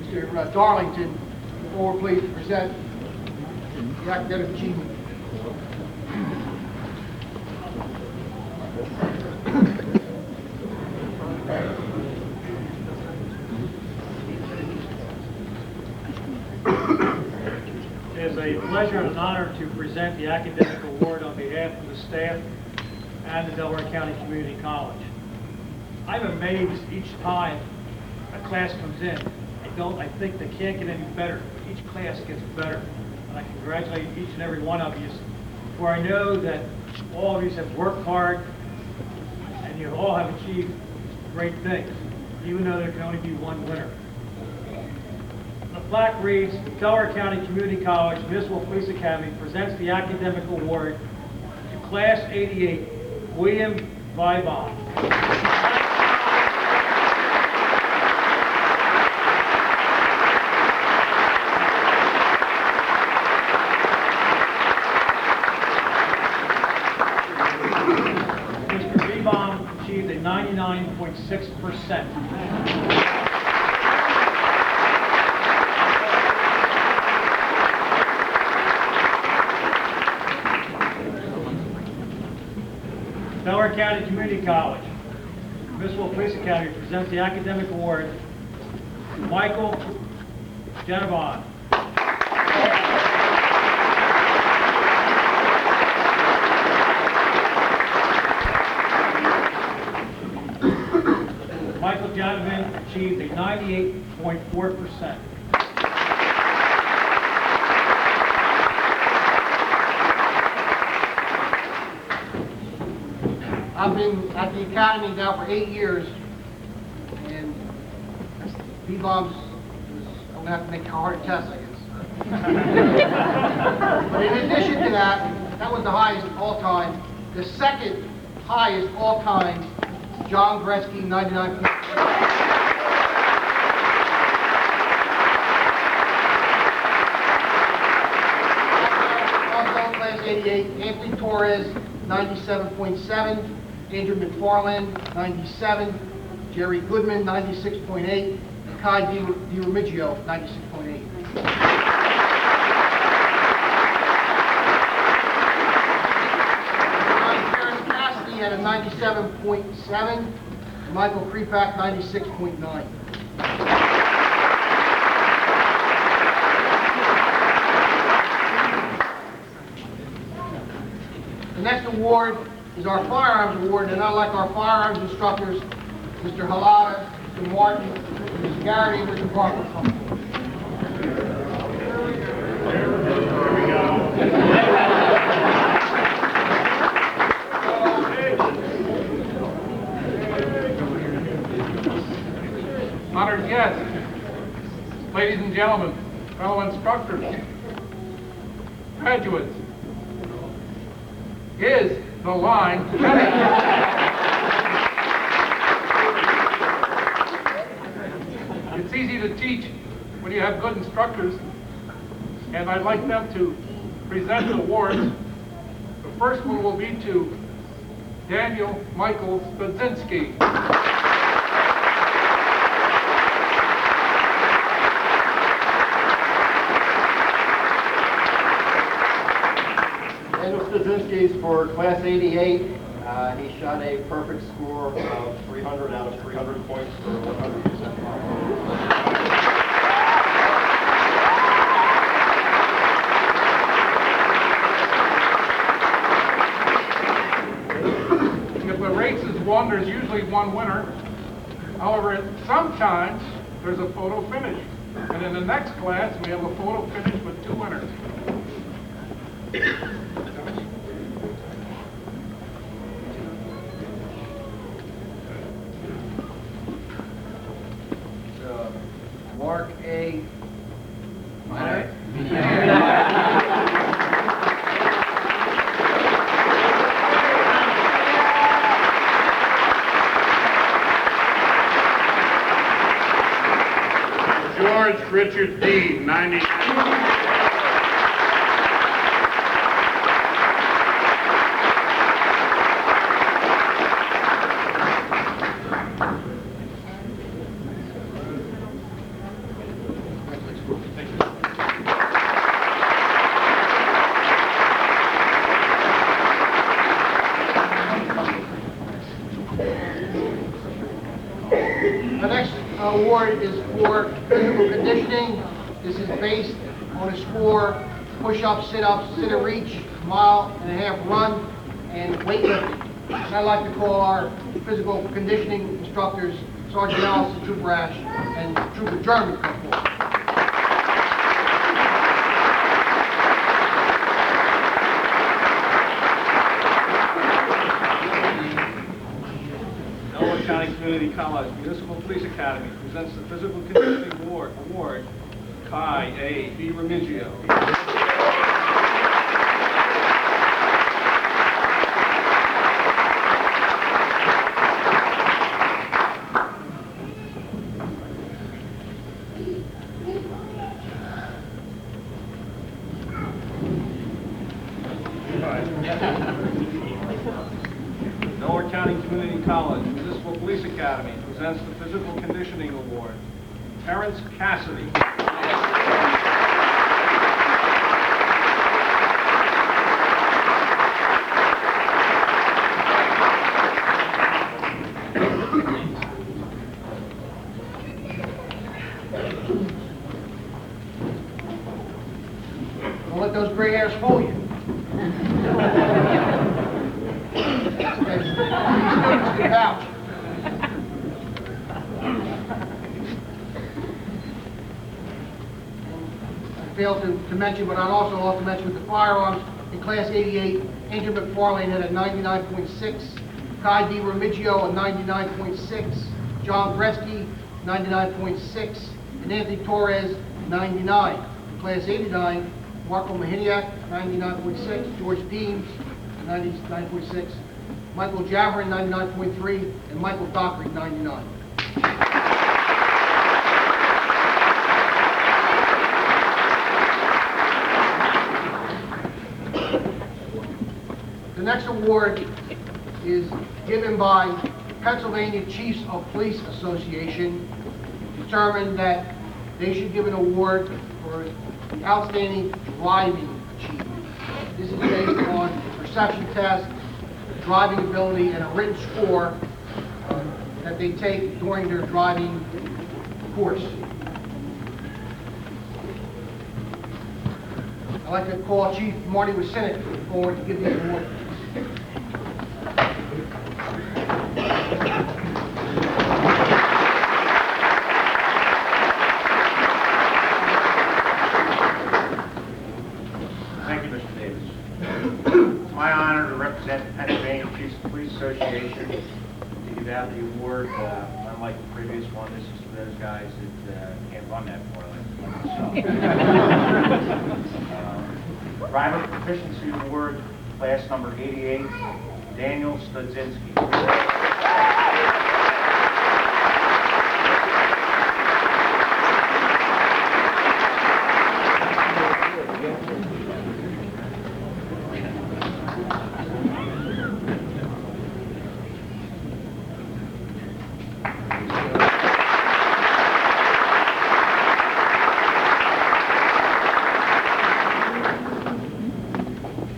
H: Mr. Darlington forward, please, to present the academic achievement.
N: It is a pleasure and an honor to present the academic award on behalf of the staff and the Delaware County Community College. I'm amazed each time a class comes in. I think they can't get any better. Each class gets better. And I congratulate each and every one of you, for I know that all of you have worked hard and you all have achieved great things, even though there can only be one winner. The plaque reads, the Delaware County Community College Municipal Police Academy presents the academic award to Class 88, William Vavo. Mr. Vavo achieved a 99.6%. Delaware County Community College Municipal Police Academy presents the academic award to Michael Genevon. Michael Genevon achieved a 98.4%.
H: I've been at the academy now for 8 years, and B-bombs, I'm going to have to make a hard test, I guess. But in addition to that, that was the highest all time. The second highest all time, John Gretzky, 99. Also, class 88, Anthony Torres, 97.7. Andrew McFarland, 97. Jerry Goodman, 96.8. Kai DiRemigio, 96.8. Karen Cassidy had a 97.7. Michael Krepak, 96.9. The next award is our firearms award, and I'd like our firearms instructors, Mr. Halada, Mr. Martin, Mr. Garrity, and Mr. Barker.
J: Honored guests, ladies and gentlemen, fellow instructors, graduates, is the line ready? It's easy to teach when you have good instructors, and I'd like them to present the awards. The first one will be to Daniel Michael Spudzinski.
O: Daniel Spudzinski is for class 88. He shot a perfect score of 300 out of 300 points for 100% mark.
J: If the race is won, there's usually one winner. However, sometimes there's a photo finish. And in the next class, we have a photo finish with two winners.
O: Mark A.
J: George Richard D., 99.
H: The next award is for physical conditioning. This is based on a score: push-ups, sit-ups, sit-and-reach, mile-and-a-half run, and weightlifting. And I'd like to call our physical conditioning instructors, Sergeant Allison, Trooper Ash, and Trooper German to come forward.
L: Delaware County Community College Municipal Police Academy presents the Physical Conditioning Award, Kai A. DiRemigio. Delaware County Community College Municipal Police Academy presents the Physical Conditioning Award, Terrence Cassidy.
H: Don't let those gray hairs fool you. Pouch. I failed to mention, but I'd also like to mention with the firearms, in class 88, Andrew McFarland had a 99.6, Kai DiRemigio a 99.6, John Gretzky 99.6, and Anthony Torres 99. In class 89, Marco Mahiniak 99.6, George Deems 99.6, Michael Javerin 99.3, and Michael Dockery 99. next award is given by Pennsylvania Chiefs of Police Association. Determined that they should give an award for the outstanding driving achievement. This is based on a perception test, driving ability, and a written score that they take during their driving course. I'd like to call Chief Marty Wisenet forward to give the award.
I: Thank you, Mr. Davis. It's my honor to represent the Pennsylvania Chiefs of Police Association to give out the award. Unlike the previous one, this is for those guys that can't run that far like myself. Driver Proficiency Award, class number 88, Daniel Studzinski.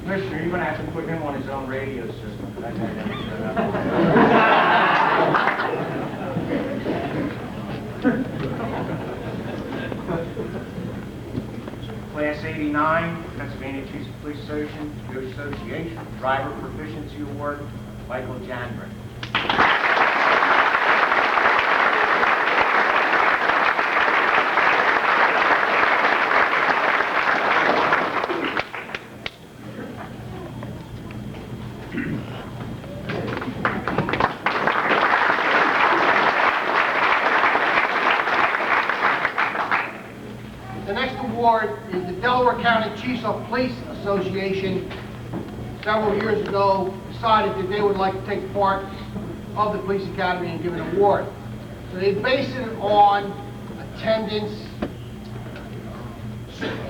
I: Commissioner, you're going to have to put him on his own radio system. That guy never shut up. Class 89, Pennsylvania Chiefs of Police Association, Driver Proficiency Award, Michael Jandrick.
H: The next award is the Delaware County Chiefs of Police Association. Several years ago, decided that they would like to take part of the police academy and give an award. So they base it on attendance,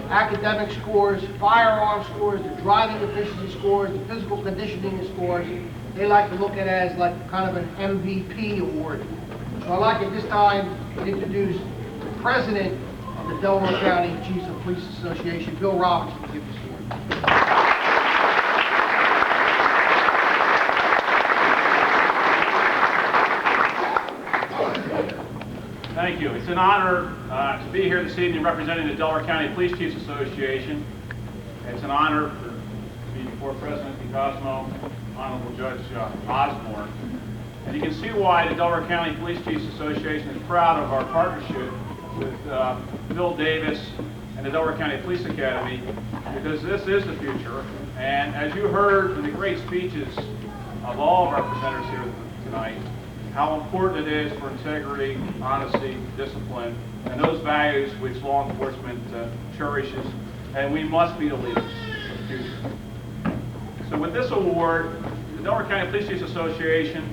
H: academic scores, firearm scores, the driving efficiency scores, the physical conditioning scores. They like to look at it as like kind of an MVP award. So I'd like at this time to introduce the president of the Delaware County Chiefs of Police Association, Bill Robinson, to give this award.
P: Thank you. It's an honor to be here this evening representing the Delaware County Police Chiefs Association. It's an honor to be before President DeCosmo, Honorable Judge Osborne. And you can see why the Delaware County Police Chiefs Association is proud of our partnership with Bill Davis and the Delaware County Police Academy, because this is the future. And as you heard in the great speeches of all of our presenters here tonight, how important it is for integrity, honesty, discipline, and those values which law enforcement cherishes, and we must be the leaders of the future. So with this award, the Delaware County Police Chiefs Association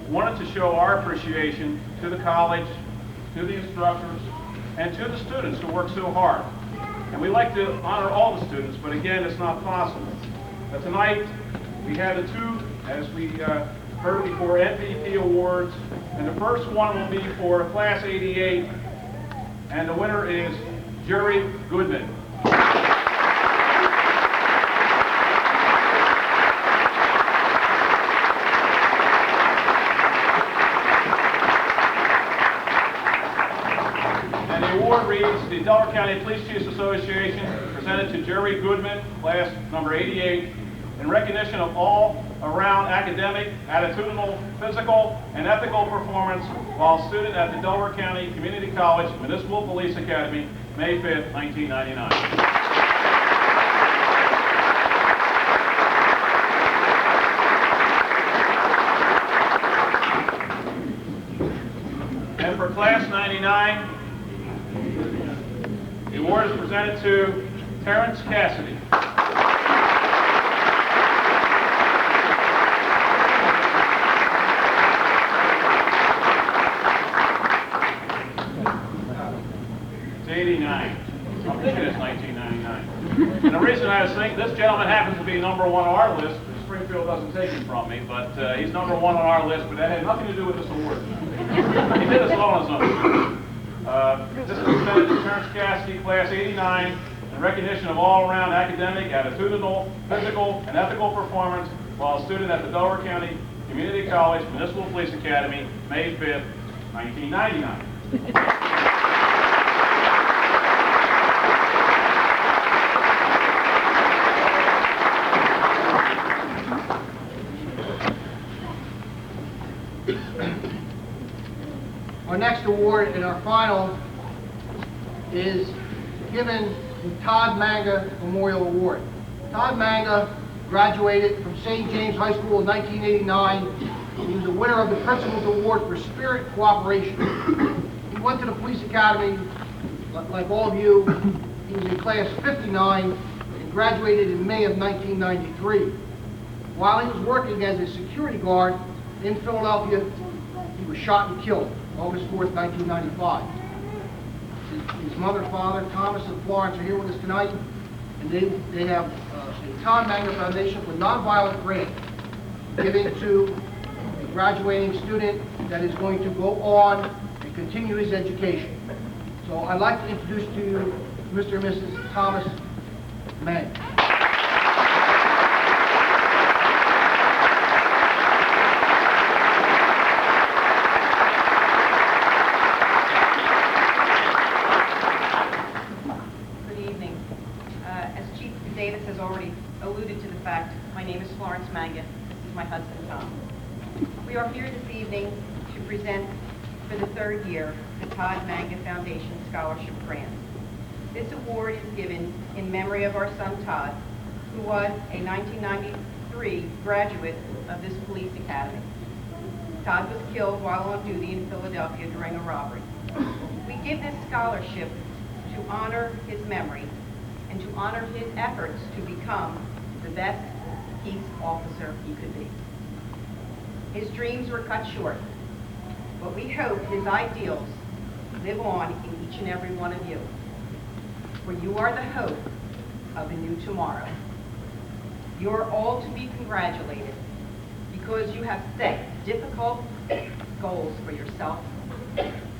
P: wanted to show our appreciation to the college, to the instructors, and to the students who work so hard. And we like to honor all the students, but again, it's not possible. But tonight, we have the two, as we heard before, MVP awards, and the first one will be for Class 88, and the winner is Jerry Goodman. And the award reads, the Delaware County Police Chiefs Association presented to Jerry Goodman, class number 88, in recognition of all-around academic, attitudinal, physical, and ethical performance while student at the Delaware County Community College Municipal Police Academy, May 5th, 1999. And for Class 99, the award is presented to Terrence Cassidy. It's 89. It's 1999. And the reason I was thinking this gentleman happens to be #1 on our list is Springfield doesn't take him from me, but he's number one on our list, but that had nothing to do with this award. He did this all on his own. This is presented to Terrence Cassidy, Class 89, in recognition of all-around academic, attitudinal, physical, and ethical performance while a student at the Delaware County Community College Municipal Police Academy, May 5th, 1999.
H: Our next award and our final is given the Todd Manga Memorial Award. Todd Manga graduated from St. James High School in 1989. He was the winner of the Principal's Award for Spirit Cooperation. He went to the police academy, like all of you. He was in class 59 and graduated in May of 1993. While he was working as a security guard in Philadelphia, he was shot and killed August 4th, 1995. His mother, father, Thomas and Florence are here with us tonight, and they have a Todd Manga Foundation for Nonviolent Grant given to a graduating student that is going to go on and continue his education. So I'd like to introduce to you Mr. and Mrs. Thomas Manga.
K: My name is Florence Manga. This is my husband, Tom. We are here this evening to present for the third year the Todd Manga Foundation Scholarship Grant. This award is given in memory of our son, Todd, who was a 1993 graduate of this police academy. Todd was killed while on duty in Philadelphia during a robbery. We give this scholarship to honor his memory and to honor his efforts to become the best peace officer he could be. His dreams were cut short, but we hope his ideals live on in each and every one of you. For you are the hope of a new tomorrow. You are all to be congratulated because you have set difficult goals for yourself,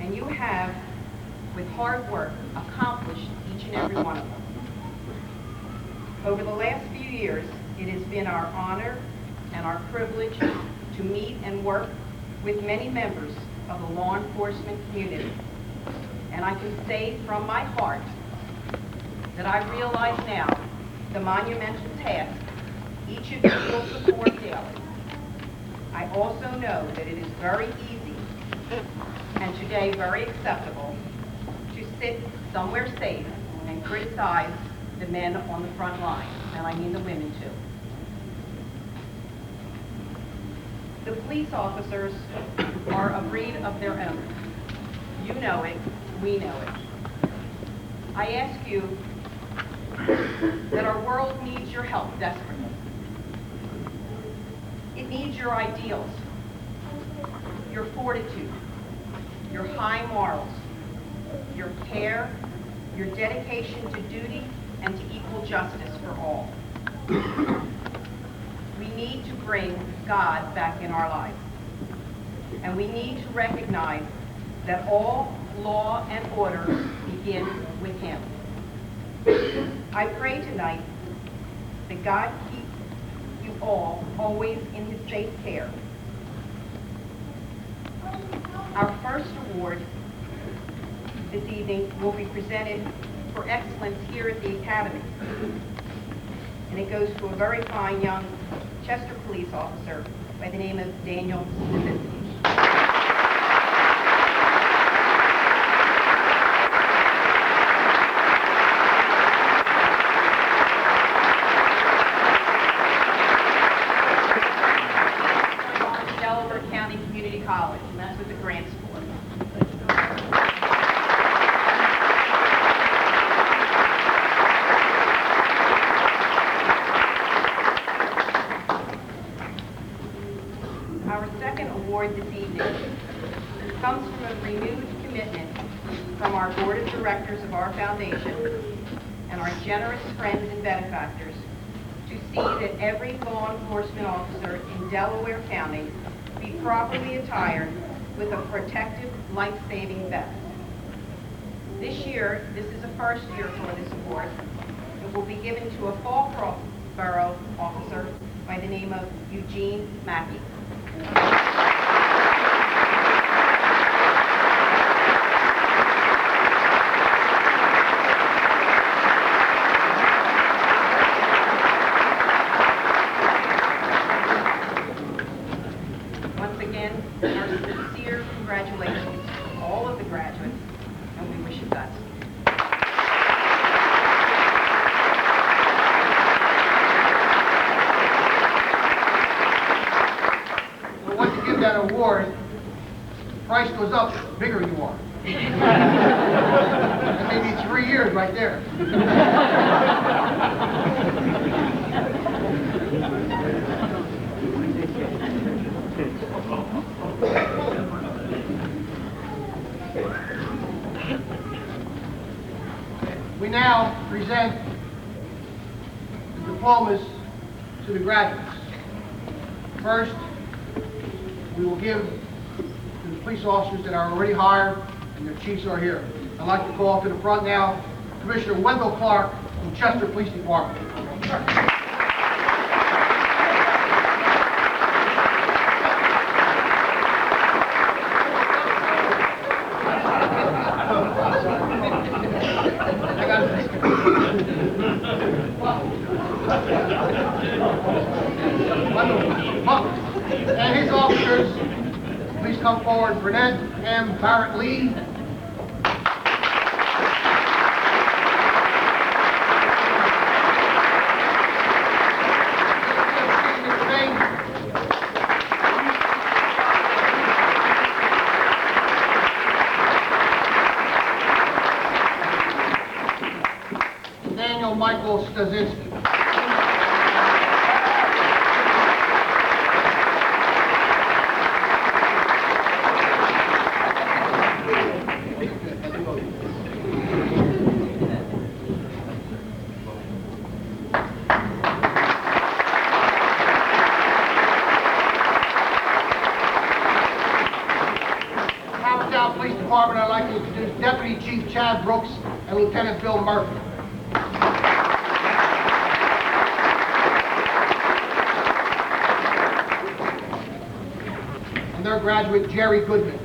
K: and you have, with hard work, accomplished each and every one of them. Over the last few years, it has been our honor and our privilege to meet and work with many members of the law enforcement community. And I can say from my heart that I realize now the monumental task each of you will perform daily. I also know that it is very easy and today very acceptable to sit somewhere safe and criticize the men on the front line, and I mean the women too. The police officers are a breed of their own. You know it, we know it. I ask you that our world needs your help desperately. It needs your ideals, your fortitude, your high morals, your care, your dedication to duty and to equal justice for all. We need to bring God back in our lives. And we need to recognize that all law and order begins with Him. I pray tonight that God keep you all always in His safe care. Our first award this evening will be presented for excellence here at the Academy. And it goes to a very fine young Chester police officer by the name of Daniel Smith. Delaware County Community College, and that's what the grant's for. This evening comes from a renewed commitment from our board of directors of our foundation and our generous friends and benefactors to see that every law enforcement officer in Delaware County be properly attired with a protective life-saving vest. This year, this is the first year for this award. It will be given to a Fall Borough officer by the name of Eugene Mackey. Once again, our sincere congratulations to all of the graduates, and we wish you best.
H: But once you give that award, the price goes up the bigger you are. That may be 3 years right there. We now present the diplomas to the graduates. First, we will give to the police officers that are already hired and their chiefs are here. I'd like to call to the front now Commissioner Wendell Clark from Chester Police Department. And his officers, please come forward. Burnett M. Barrett Lee. Daniel Michael Stazinski. Police Department, I'd like to introduce Deputy Chief Chad Brooks and Lieutenant Bill Murphy. And their graduate, Jerry Goodman.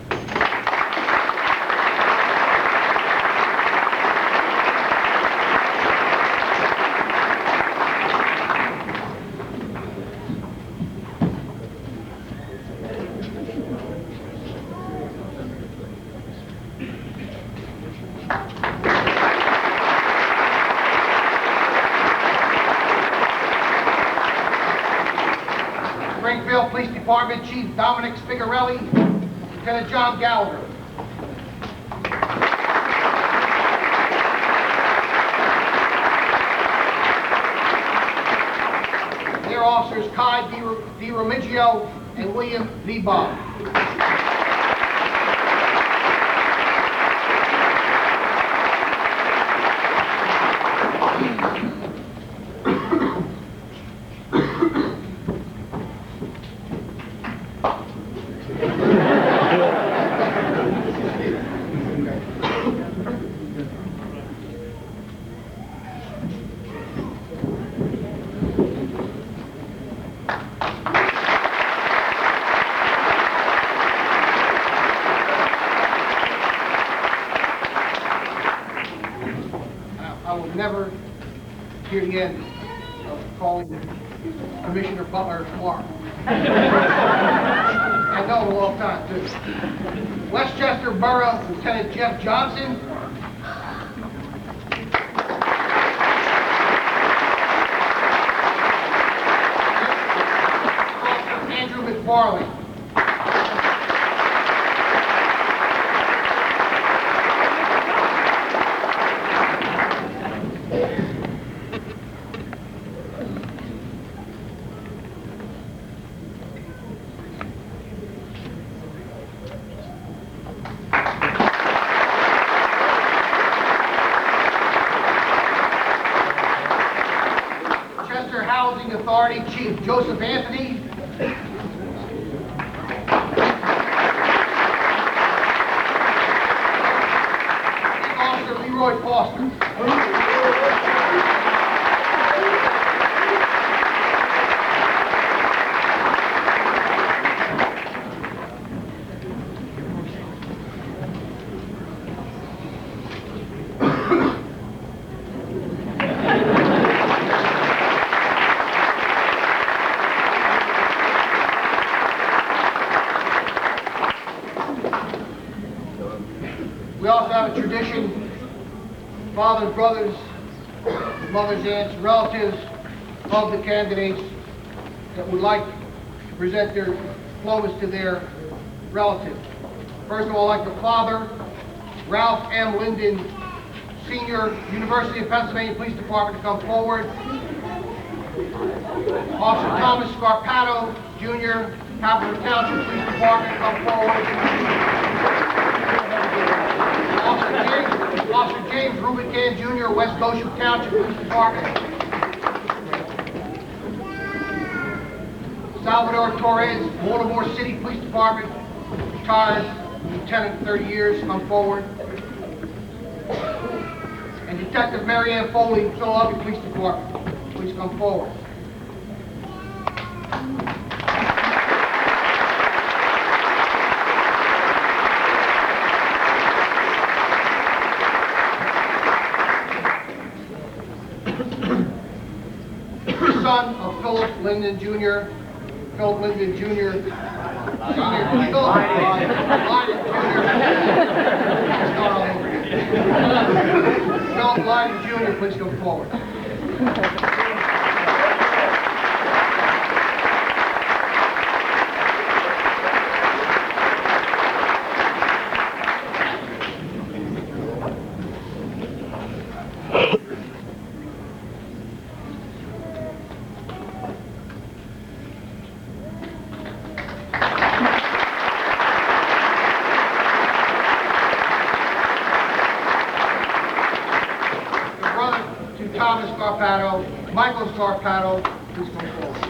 H: Springfield Police Department Chief Dominic Spigarelli, Lieutenant John Gallagher. Their officers Kai DiRomigio and William V. Bob. I will never hear the end of calling Commissioner Butler tomorrow. I know him a long time, too. Westchester Borough Lieutenant Jeff Johnson. Andrew McFarlane. Housing Authority Chief Joseph Anthony. Officer Leroy Foster. We also have a tradition, fathers, brothers, mothers, aunts, relatives of the candidates that would like to present their diplomas to their relative. First of all, I'd like the father, Ralph M. Linden, Senior, University of Pennsylvania Police Department, to come forward. Officer Thomas Scarpato, Jr., Haverford Township Police Department, to come forward. Officer James Rubican, Jr., West Goshen Township Police Department. Salvador Torres, Baltimore City Police Department, retired lieutenant, 30 years, come forward. And Detective Mary Ann Foley, Philadelphia Police Department, please come forward. Son of Philip Linden Jr., Philip Linden Jr., Senior, Philip Linden Jr., start all over again. Philip Linden Jr., please come forward. Thomas Scarpato, Michael Scarpato, please come forward.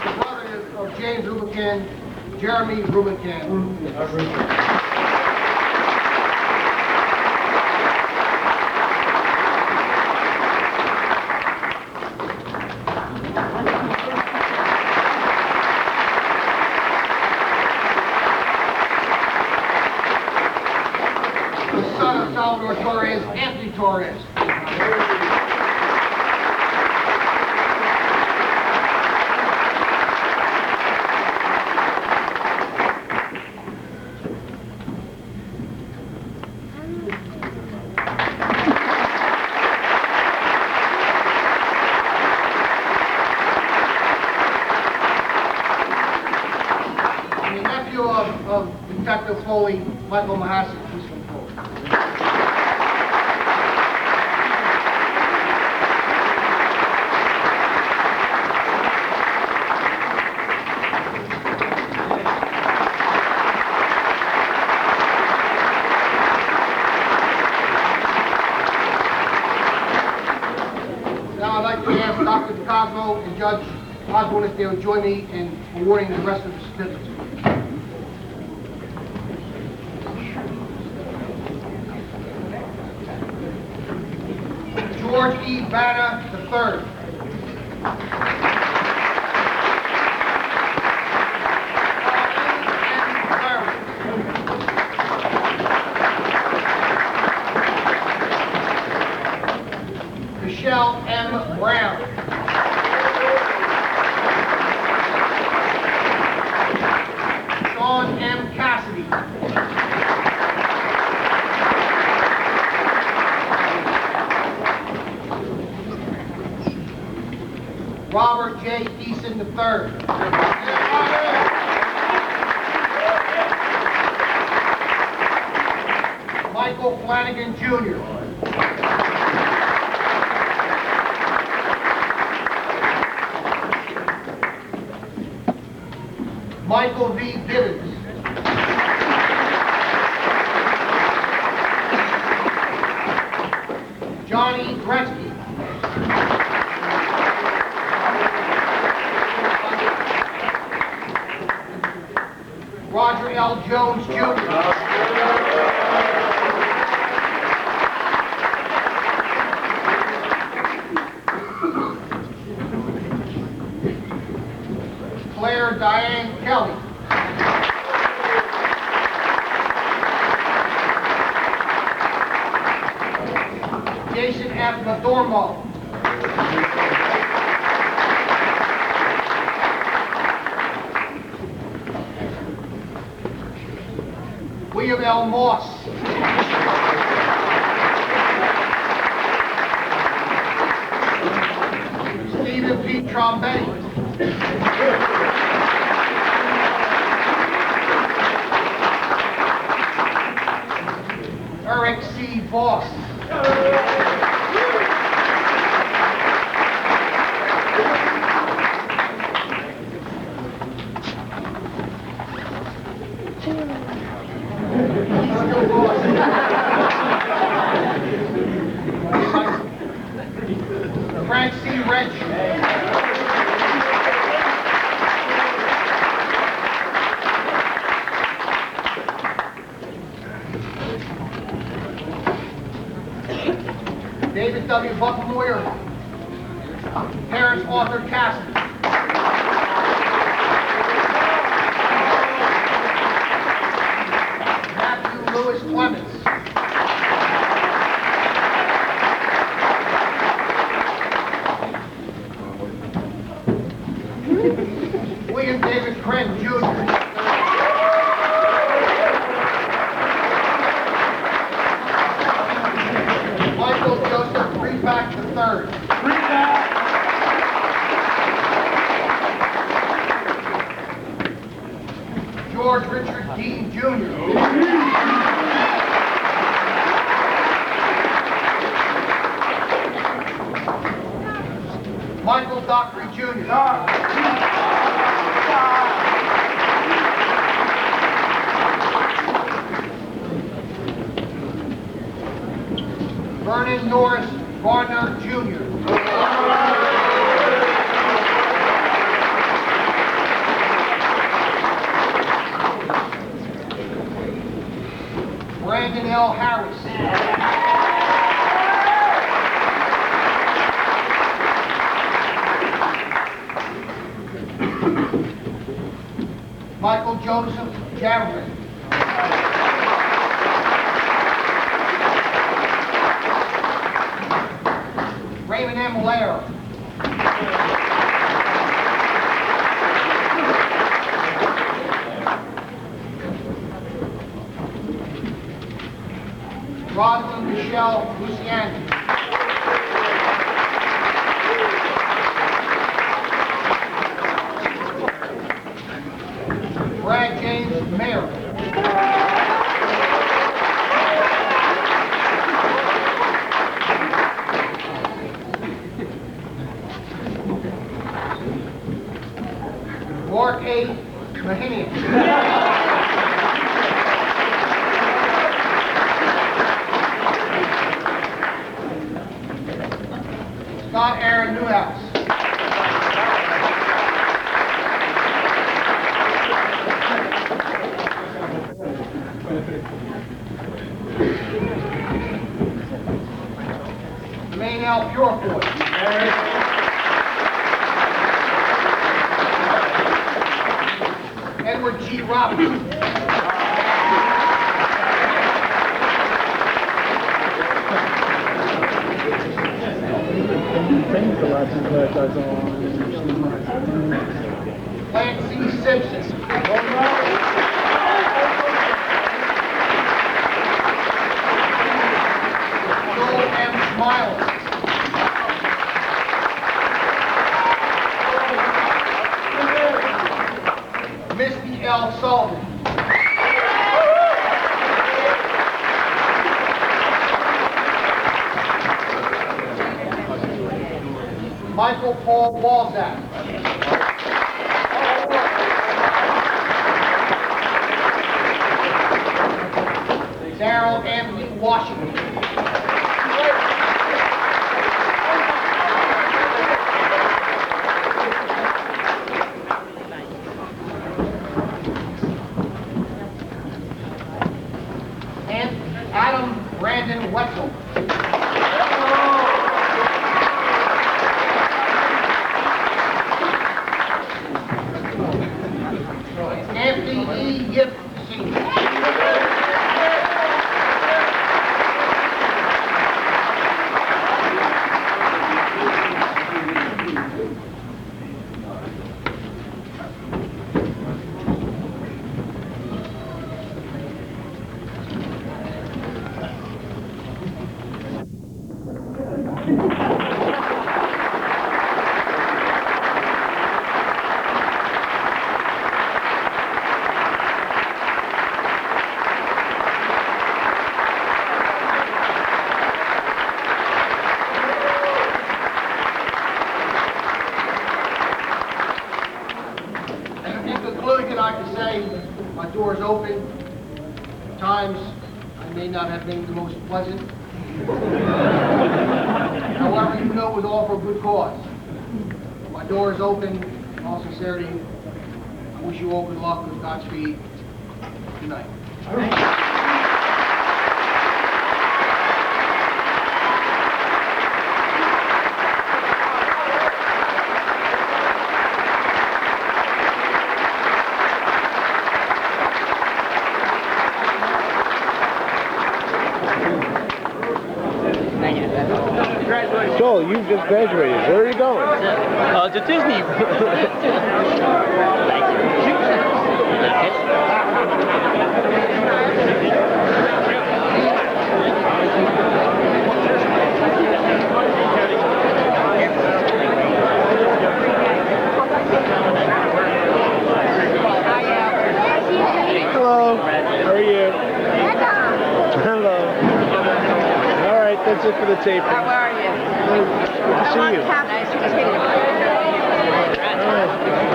H: The brother of James Rubican, Jeremy Rubican. Salvador Torres, Anthony Torres. And the nephew of Detective Foley, Michael Mahasik, please come forward. Now I'd like to ask Dr. DeCosmo and Judge Osborne if they would join me in awarding the rest of the certificates. George E. Vanna III. Michelle M. Brown. Sean M. Cassidy. Robert J. Eason III. Michael Flanagan Jr. Michael V. Gibbons. Johnny Gretzky. Roger L. Jones, Jr. Claire Diane Kelly. Jason F. Madormo. William L. Moss. Stephen P. Trombetti. Eric C. Voss. Frank C. Wrench. David W. Buckmoyer. Harris Arthur Cassidy. Matthew Lewis Clements. William David Krenn, Jr. Michael Joseph Reback III. George Richard Dean, Jr. Michael Dockery, Jr. Vernon Norris Garner, Jr. Brandon L. Harris. Michael Joseph Jarrett. Raymond M. Lair. Rosalind Michelle Luciani. Brad James Mayer. Mark A. Mahanian. Scott Aaron Newhouse. Elaine L. Purefoy. Edward G. Roberts. Lance C. Simpson. Joel M. Smiley. Misty L. Sullivan. Michael Paul Balzac. Daryl Anthony Washington. And Adam Brandon Wetzel. Anthony E. Yip Sr. In conclusion, I can say my door is open. At times, I may not have been the most pleasant. However, you know it was all for a good cause. My door is open. In all sincerity, I wish you all good luck with Godspeed. Good night.
A: Joel, you just graduated. Where are you going?
D: To Disney. Thank
A: Hello. How are you? Hello. All right, that's it for the taping.
F: How are you?
A: Good to see you.
F: Nice to meet you.
A: All right.